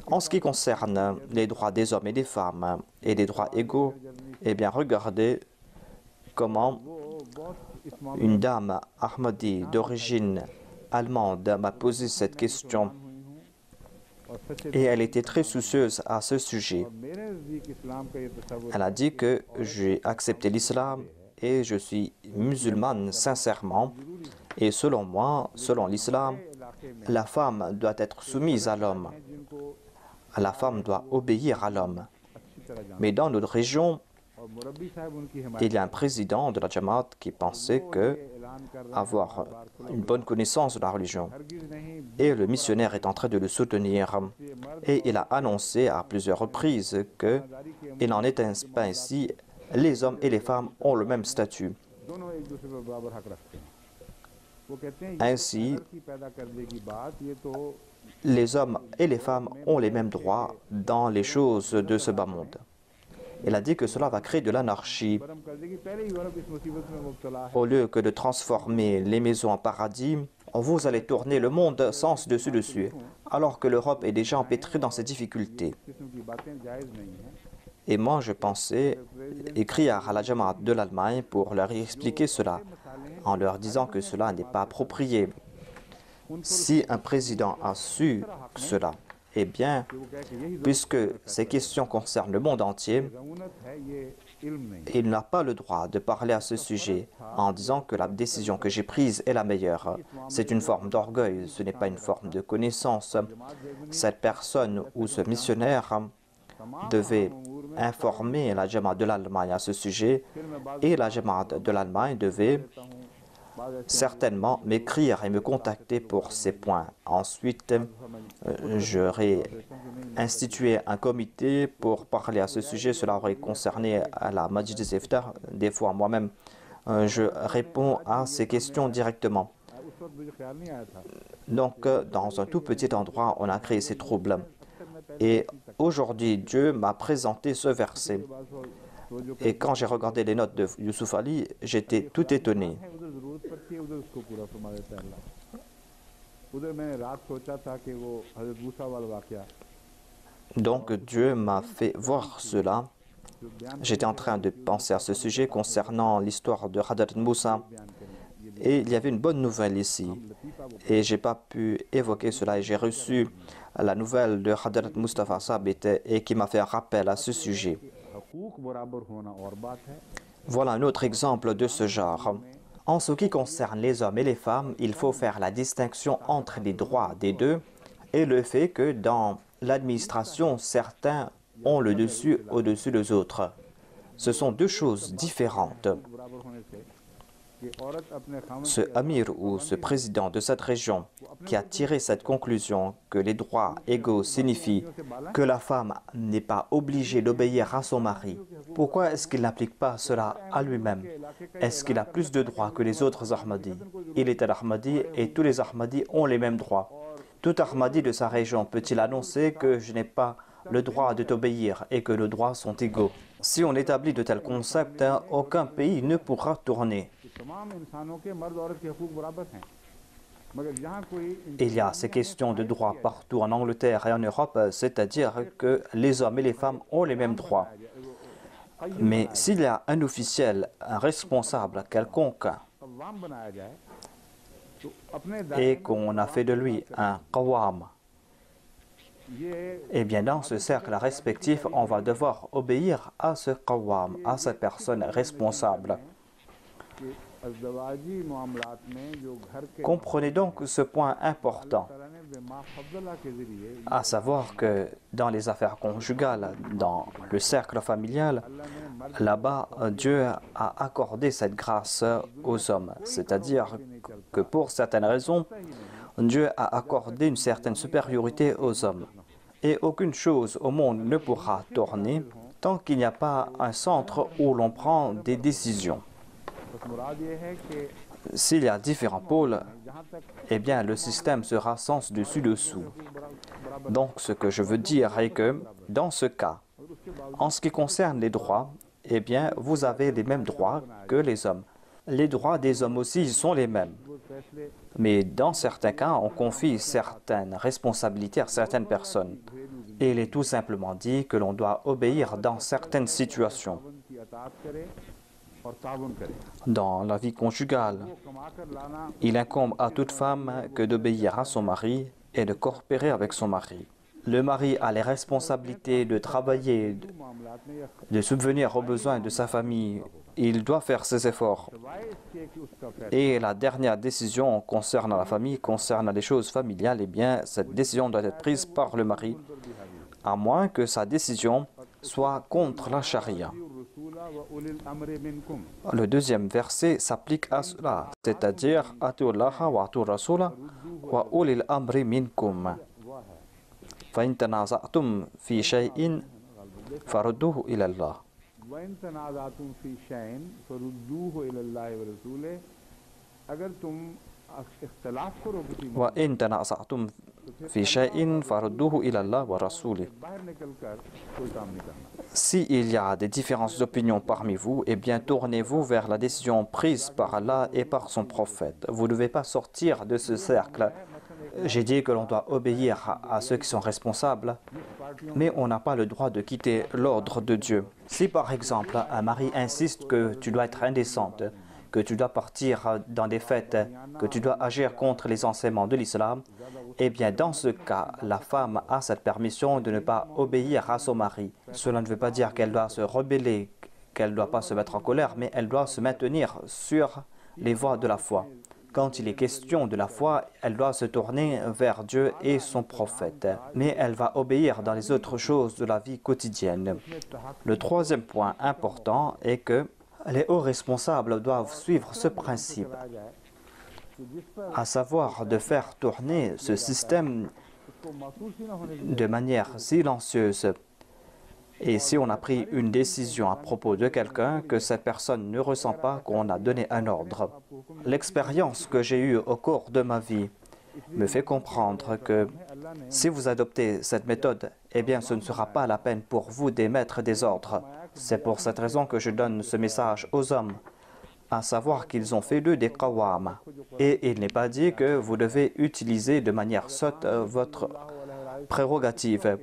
En ce qui concerne les droits des hommes et des femmes et des droits égaux, eh bien, regardez comment une dame Ahmadi d'origine allemande m'a posé cette question et elle était très soucieuse à ce sujet. Elle a dit que j'ai accepté l'islam et je suis musulmane sincèrement. Et selon moi, selon l'islam, la femme doit être soumise à l'homme. La femme doit obéir à l'homme. Mais dans notre région, il y a un président de la Jamaat qui pensait que avoir une bonne connaissance de la religion. Et le missionnaire est en train de le soutenir. Et il a annoncé à plusieurs reprises qu'il n'en est pas ainsi. Les hommes et les femmes ont le même statut. Ainsi, les hommes et les femmes ont les mêmes droits dans les choses de ce bas monde. Il a dit que cela va créer de l'anarchie. Au lieu que de transformer les maisons en paradis, vous allez tourner le monde sens dessus, alors que l'Europe est déjà empêtrée dans ses difficultés. Et moi, je pensais écrire à la Jamaat de l'Allemagne pour leur expliquer cela, en leur disant que cela n'est pas approprié. Si un président a su cela, eh bien, puisque ces questions concernent le monde entier, il n'a pas le droit de parler à ce sujet en disant que la décision que j'ai prise est la meilleure. C'est une forme d'orgueil, ce n'est pas une forme de connaissance. Cette personne ou ce missionnaire devait informer la Jamaat de l'Allemagne à ce sujet et la Jamaat de l'Allemagne devait certainement m'écrire et me contacter pour ces points. Ensuite, j'aurais institué un comité pour parler à ce sujet. Cela aurait concerné à la Majlis Iftar. Des fois, moi-même, je réponds à ces questions directement. Donc, dans un tout petit endroit, on a créé ces troubles. Et aujourd'hui, Dieu m'a présenté ce verset. Et quand j'ai regardé les notes de Youssouf Ali, j'étais tout étonné. Donc Dieu m'a fait voir cela. J'étais en train de penser à ce sujet concernant l'histoire de Hadrat Moussa. Et il y avait une bonne nouvelle ici. Et je n'ai pas pu évoquer cela. Et j'ai reçu la nouvelle de Hadrat Mustafa Sabit et qui m'a fait un rappel à ce sujet. Voilà un autre exemple de ce genre. En ce qui concerne les hommes et les femmes, il faut faire la distinction entre les droits des deux et le fait que dans l'administration, certains ont le dessus au-dessus des autres. Ce sont deux choses différentes. Ce amir ou ce président de cette région qui a tiré cette conclusion que les droits égaux signifient que la femme n'est pas obligée d'obéir à son mari, pourquoi est-ce qu'il n'applique pas cela à lui-même? Est-ce qu'il a plus de droits que les autres Ahmadis? Il est un Ahmadi et tous les Ahmadis ont les mêmes droits. Tout Ahmadi de sa région peut-il annoncer que je n'ai pas le droit de t'obéir et que les droits sont égaux? Si on établit de tels concepts, aucun pays ne pourra tourner. Il y a ces questions de droits partout en Angleterre et en Europe, c'est-à-dire que les hommes et les femmes ont les mêmes droits. Mais s'il y a un officiel, un responsable quelconque, et qu'on a fait de lui un qawam, eh bien dans ce cercle respectif, on va devoir obéir à ce qawam, à cette personne responsable. Comprenez donc ce point important, à savoir que dans les affaires conjugales, dans le cercle familial, là-bas, Dieu a accordé cette grâce aux hommes. C'est-à-dire que pour certaines raisons, Dieu a accordé une certaine supériorité aux hommes. Et aucune chose au monde ne pourra tourner tant qu'il n'y a pas un centre où l'on prend des décisions. S'il y a différents pôles, eh bien le système sera sens dessus-dessous. Donc ce que je veux dire est que dans ce cas, en ce qui concerne les droits, eh bien vous avez les mêmes droits que les hommes. Les droits des hommes aussi sont les mêmes. Mais dans certains cas, on confie certaines responsabilités à certaines personnes. Et il est tout simplement dit que l'on doit obéir dans certaines situations. Dans la vie conjugale, il incombe à toute femme que d'obéir à son mari et de coopérer avec son mari. Le mari a les responsabilités de travailler, de subvenir aux besoins de sa famille. Il doit faire ses efforts. Et la dernière décision concernant la famille, concernant les choses familiales, eh bien, cette décision doit être prise par le mari, à moins que sa décision soit contre la charia. Le deuxième verset s'applique à cela, c'est-à-dire « Atiullaha wa atu rasula wa ulil amri minkum. Fa in tanaza'tum fi shay'in farudduhu ila Allah. » Wa in tanaza'tum fi shay'in farudduhu ila Allah wa rasulih. S'il y a des différences d'opinion parmi vous, eh bien tournez-vous vers la décision prise par Allah et par son prophète. Vous ne devez pas sortir de ce cercle. J'ai dit que l'on doit obéir à ceux qui sont responsables, mais on n'a pas le droit de quitter l'ordre de Dieu. Si par exemple un mari insiste que tu dois être indécente, que tu dois partir dans des fêtes, que tu dois agir contre les enseignements de l'islam, eh bien dans ce cas, la femme a cette permission de ne pas obéir à son mari. Cela ne veut pas dire qu'elle doit se rebeller, qu'elle ne doit pas se mettre en colère, mais elle doit se maintenir sur les voies de la foi. Quand il est question de la foi, elle doit se tourner vers Dieu et son prophète. Mais elle va obéir dans les autres choses de la vie quotidienne. Le troisième point important est que les hauts responsables doivent suivre ce principe, à savoir de faire tourner ce système de manière silencieuse. Et si on a pris une décision à propos de quelqu'un, que cette personne ne ressent pas qu'on a donné un ordre. L'expérience que j'ai eue au cours de ma vie me fait comprendre que si vous adoptez cette méthode, eh bien ce ne sera pas la peine pour vous d'émettre des ordres. C'est pour cette raison que je donne ce message aux hommes, à savoir qu'ils ont fait d'eux des qawwam. Et il n'est pas dit que vous devez utiliser de manière sotte votre prérogative.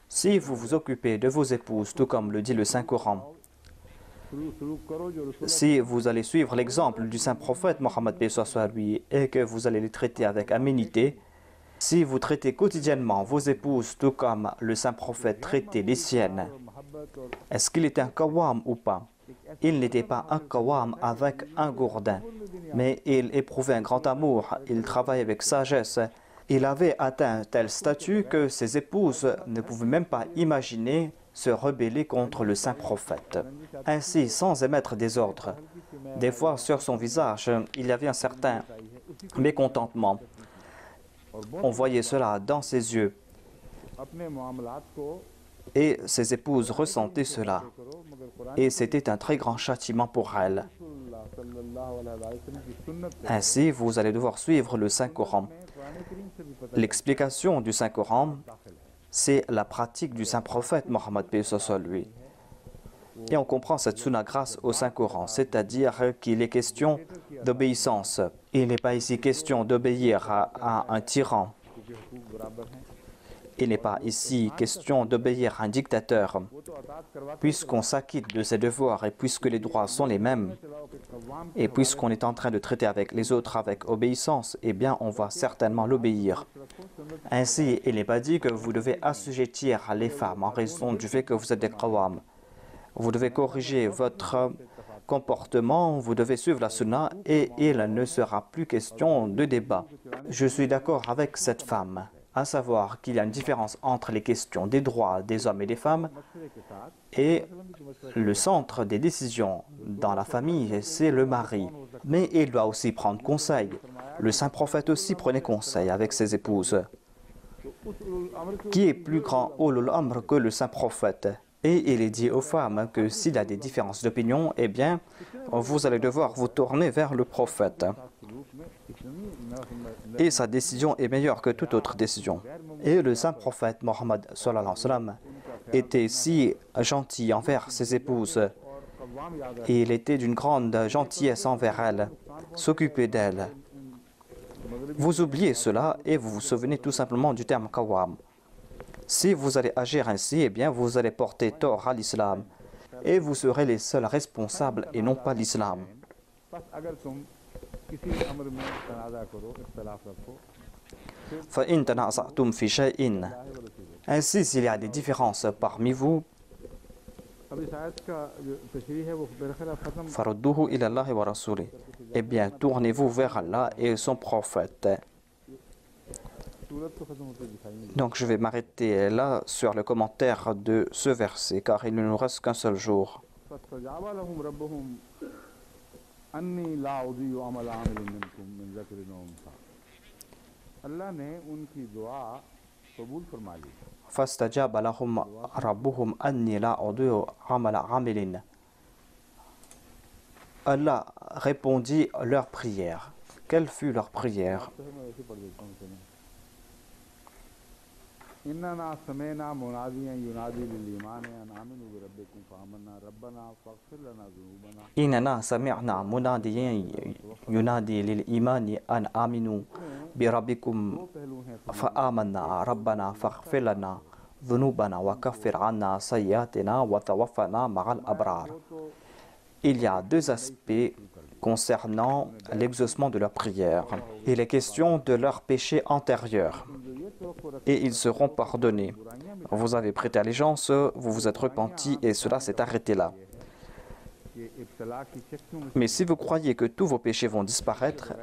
Si vous vous occupez de vos épouses, tout comme le dit le Saint-Coran, si vous allez suivre l'exemple du Saint-Prophète Mohammed paix soit lui et que vous allez les traiter avec aménité, si vous traitez quotidiennement vos épouses tout comme le Saint-Prophète traitait les siennes, est-ce qu'il était un qawwam ou pas? Il n'était pas un qawwam avec un gourdin, mais il éprouvait un grand amour, il travaillait avec sagesse. Il avait atteint un tel statut que ses épouses ne pouvaient même pas imaginer se rebeller contre le Saint-Prophète. Ainsi, sans émettre des ordres, des fois sur son visage, il y avait un certain mécontentement. On voyait cela dans ses yeux. Et ses épouses ressentaient cela. Et c'était un très grand châtiment pour elles. Ainsi, vous allez devoir suivre le Saint-Coran. L'explication du Saint-Coran, c'est la pratique du Saint-Prophète Mohammed paix soit lui. Et on comprend cette sunna grâce au Saint-Coran, c'est-à-dire qu'il est question d'obéissance. Il n'est pas ici question d'obéir à un tyran. Il n'est pas ici question d'obéir à un dictateur. Puisqu'on s'acquitte de ses devoirs et puisque les droits sont les mêmes, et puisqu'on est en train de traiter avec les autres avec obéissance, eh bien on va certainement l'obéir. Ainsi, il n'est pas dit que vous devez assujettir les femmes en raison du fait que vous êtes des qawwam. Vous devez corriger votre comportement, vous devez suivre la sunna et il ne sera plus question de débat. Je suis d'accord avec cette femme, à savoir qu'il y a une différence entre les questions des droits des hommes et des femmes et le centre des décisions dans la famille, c'est le mari. Mais il doit aussi prendre conseil. Le Saint-Prophète aussi prenait conseil avec ses épouses. Qui est plus grand ulul amr que le Saint-Prophète? Et il est dit aux femmes que s'il y a des différences d'opinion, eh bien, vous allez devoir vous tourner vers le prophète. Et sa décision est meilleure que toute autre décision. Et le Saint-Prophète Mohammed sallallahu alayhi wa sallam était si gentil envers ses épouses. Et il était d'une grande gentillesse envers elles, s'occuper d'elles. Vous oubliez cela et vous vous souvenez tout simplement du terme qawwam. Si vous allez agir ainsi, eh bien vous allez porter tort à l'islam et vous serez les seuls responsables et non pas l'islam. Ainsi, s'il y a des différences parmi vous, eh bien tournez-vous vers Allah et son prophète. Donc je vais m'arrêter là sur le commentaire de ce verset car il ne nous reste qu'un seul jour. فاستجاب لهم ربهم أني لا أضيع عمل عامل. Allah répondit leur prière. Quelle fut leur prière? إننا سمعنا مناديا ينادي للإيمان أن آمنوا بربكم فآمنا ربنا فاغفر لنا ذنوبنا. إننا سمعنا مناديا ينادي للإيمان أن آمنوا بربكم فآمنا ربنا فاغفر لنا ذنوبنا وكفر عنا سيئاتنا وتوفنا مع الأبرار. Il y a deux aspects concernant l'exaucement de leur prière. Il est question de leurs péchés antérieurs et ils seront pardonnés. Vous avez prêté allégeance, vous vous êtes repenti et cela s'est arrêté là. Mais si vous croyez que tous vos péchés vont disparaître,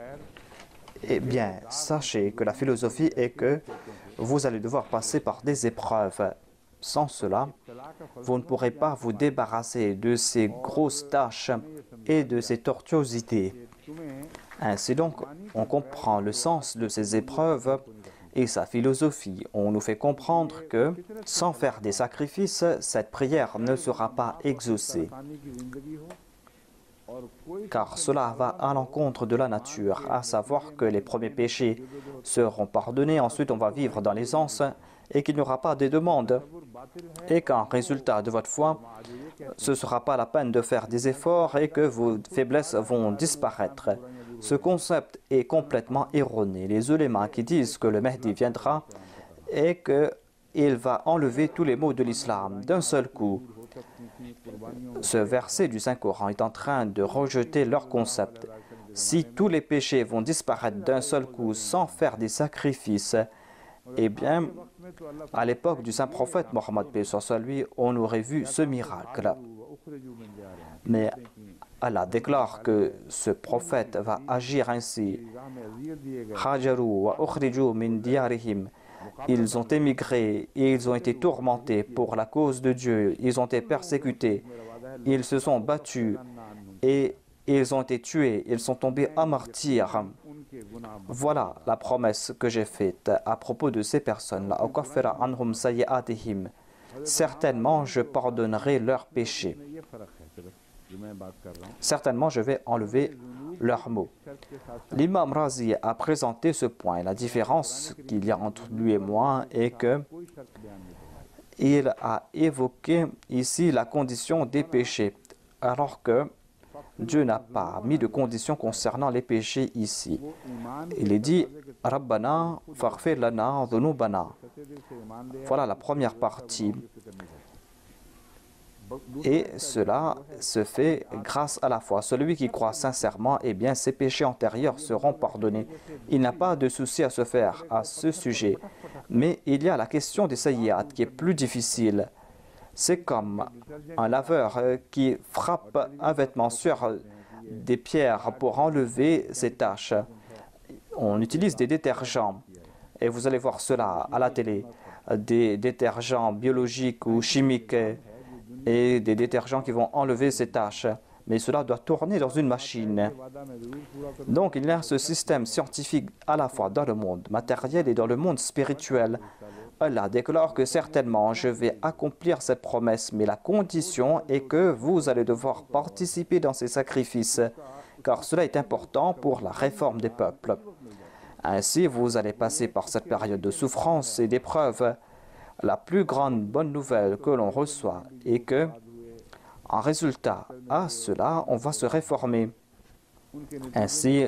eh bien, sachez que la philosophie est que vous allez devoir passer par des épreuves. Sans cela, vous ne pourrez pas vous débarrasser de ces grosses tâches et de ces tortuosités. Ainsi donc, on comprend le sens de ces épreuves et sa philosophie. On nous fait comprendre que, sans faire des sacrifices, cette prière ne sera pas exaucée. Car cela va à l'encontre de la nature, à savoir que les premiers péchés seront pardonnés, ensuite on va vivre dans l'aisance, et qu'il n'y aura pas de demande et qu'en résultat de votre foi, ce ne sera pas la peine de faire des efforts et que vos faiblesses vont disparaître. Ce concept est complètement erroné. Les ulémas qui disent que le Mahdi viendra et qu'il va enlever tous les maux de l'islam d'un seul coup. Ce verset du Saint-Coran est en train de rejeter leur concept. Si tous les péchés vont disparaître d'un seul coup sans faire des sacrifices, eh bien, à l'époque du Saint-Prophète Mohammed, paix soit lui, on aurait vu ce miracle. Mais Allah déclare que ce prophète va agir ainsi. Hajaru wa ukhriju min diyarihim. Ils ont émigré et ils ont été tourmentés pour la cause de Dieu. Ils ont été persécutés. Ils se sont battus et ils ont été tués. Ils sont tombés à martyrs. Voilà la promesse que j'ai faite à propos de ces personnes-là. Certainement, je pardonnerai leurs péchés. Certainement, je vais enlever leurs maux. L'imam Razi a présenté ce point. La différence qu'il y a entre lui et moi est que il a évoqué ici la condition des péchés, alors que Dieu n'a pas mis de condition concernant les péchés ici. Il est dit « Rabbana faghfir lana dhunubana ». Voilà la première partie. Et cela se fait grâce à la foi. Celui qui croit sincèrement, eh bien, ses péchés antérieurs seront pardonnés. Il n'a pas de souci à se faire à ce sujet. Mais il y a la question des sayyi'at qui est plus difficile. C'est comme un laveur qui frappe un vêtement sur des pierres pour enlever ses taches. On utilise des détergents. Et vous allez voir cela à la télé. Des détergents biologiques ou chimiques et des détergents qui vont enlever ces taches. Mais cela doit tourner dans une machine. Donc il y a ce système scientifique à la fois dans le monde matériel et dans le monde spirituel. Allah déclare que certainement je vais accomplir cette promesse, mais la condition est que vous allez devoir participer dans ces sacrifices, car cela est important pour la réforme des peuples. Ainsi, vous allez passer par cette période de souffrance et d'épreuve. La plus grande bonne nouvelle que l'on reçoit est que, en résultat à cela, on va se réformer. Ainsi,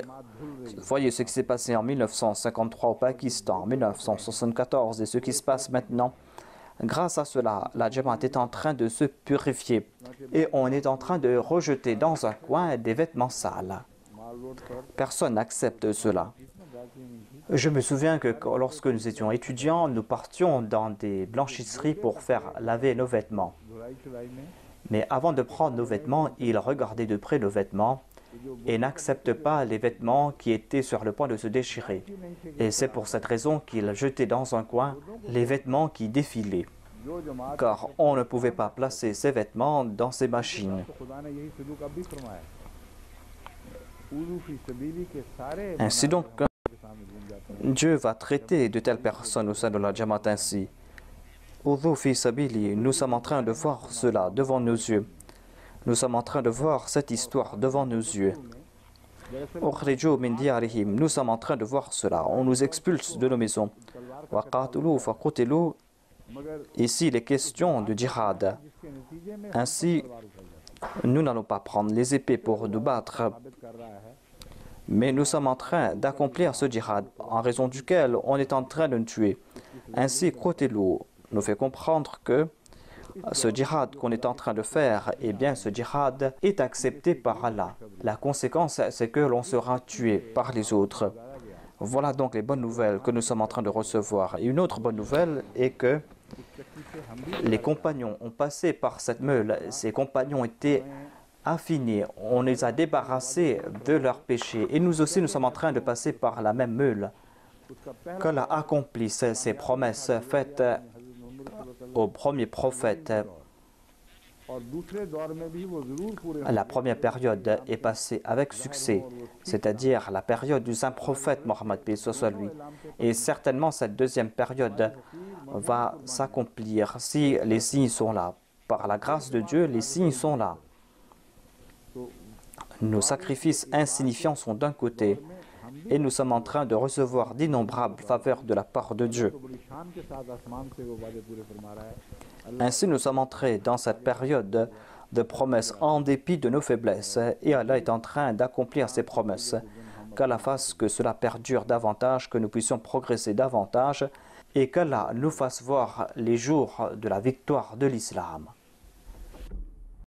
voyez ce qui s'est passé en 1953 au Pakistan, en 1974 et ce qui se passe maintenant. Grâce à cela, la Jamaat est en train de se purifier et on est en train de rejeter dans un coin des vêtements sales. Personne n'accepte cela. Je me souviens que lorsque nous étions étudiants, nous partions dans des blanchisseries pour faire laver nos vêtements. Mais avant de prendre nos vêtements, ils regardaient de près nos vêtements et n'acceptent pas les vêtements qui étaient sur le point de se déchirer. Et c'est pour cette raison qu'ils jetaient dans un coin les vêtements qui défilaient, car on ne pouvait pas placer ces vêtements dans ces machines. Ainsi donc, Dieu va traiter de telles personnes au sein de la Jamaat ainsi. Nous sommes en train de voir cela devant nos yeux. Nous sommes en train de voir cette histoire devant nos yeux. Nous sommes en train de voir cela. On nous expulse de nos maisons. Ici, il est question de djihad. Ainsi, nous n'allons pas prendre les épées pour nous battre. Mais nous sommes en train d'accomplir ce djihad, en raison duquel on est en train de nous tuer. Ainsi, Qutelu nous fait comprendre que ce djihad qu'on est en train de faire, eh bien ce djihad est accepté par Allah. La conséquence, c'est que l'on sera tué par les autres. Voilà donc les bonnes nouvelles que nous sommes en train de recevoir. Et une autre bonne nouvelle est que les compagnons ont passé par cette meule. Ces compagnons étaient affinés. On les a débarrassés de leurs péchés. Et nous aussi, nous sommes en train de passer par la même meule. Qu'Allah accomplisse ces promesses faites au premier prophète. La première période est passée avec succès, c'est-à-dire la période du saint prophète Mohammed paix soit lui. Et certainement cette deuxième période va s'accomplir si les signes sont là. Par la grâce de Dieu, les signes sont là. Nos sacrifices insignifiants sont d'un côté et nous sommes en train de recevoir d'innombrables faveurs de la part de Dieu. Ainsi, nous sommes entrés dans cette période de promesses en dépit de nos faiblesses et Allah est en train d'accomplir ses promesses. Qu'Allah fasse que cela perdure davantage, que nous puissions progresser davantage et qu'Allah nous fasse voir les jours de la victoire de l'islam.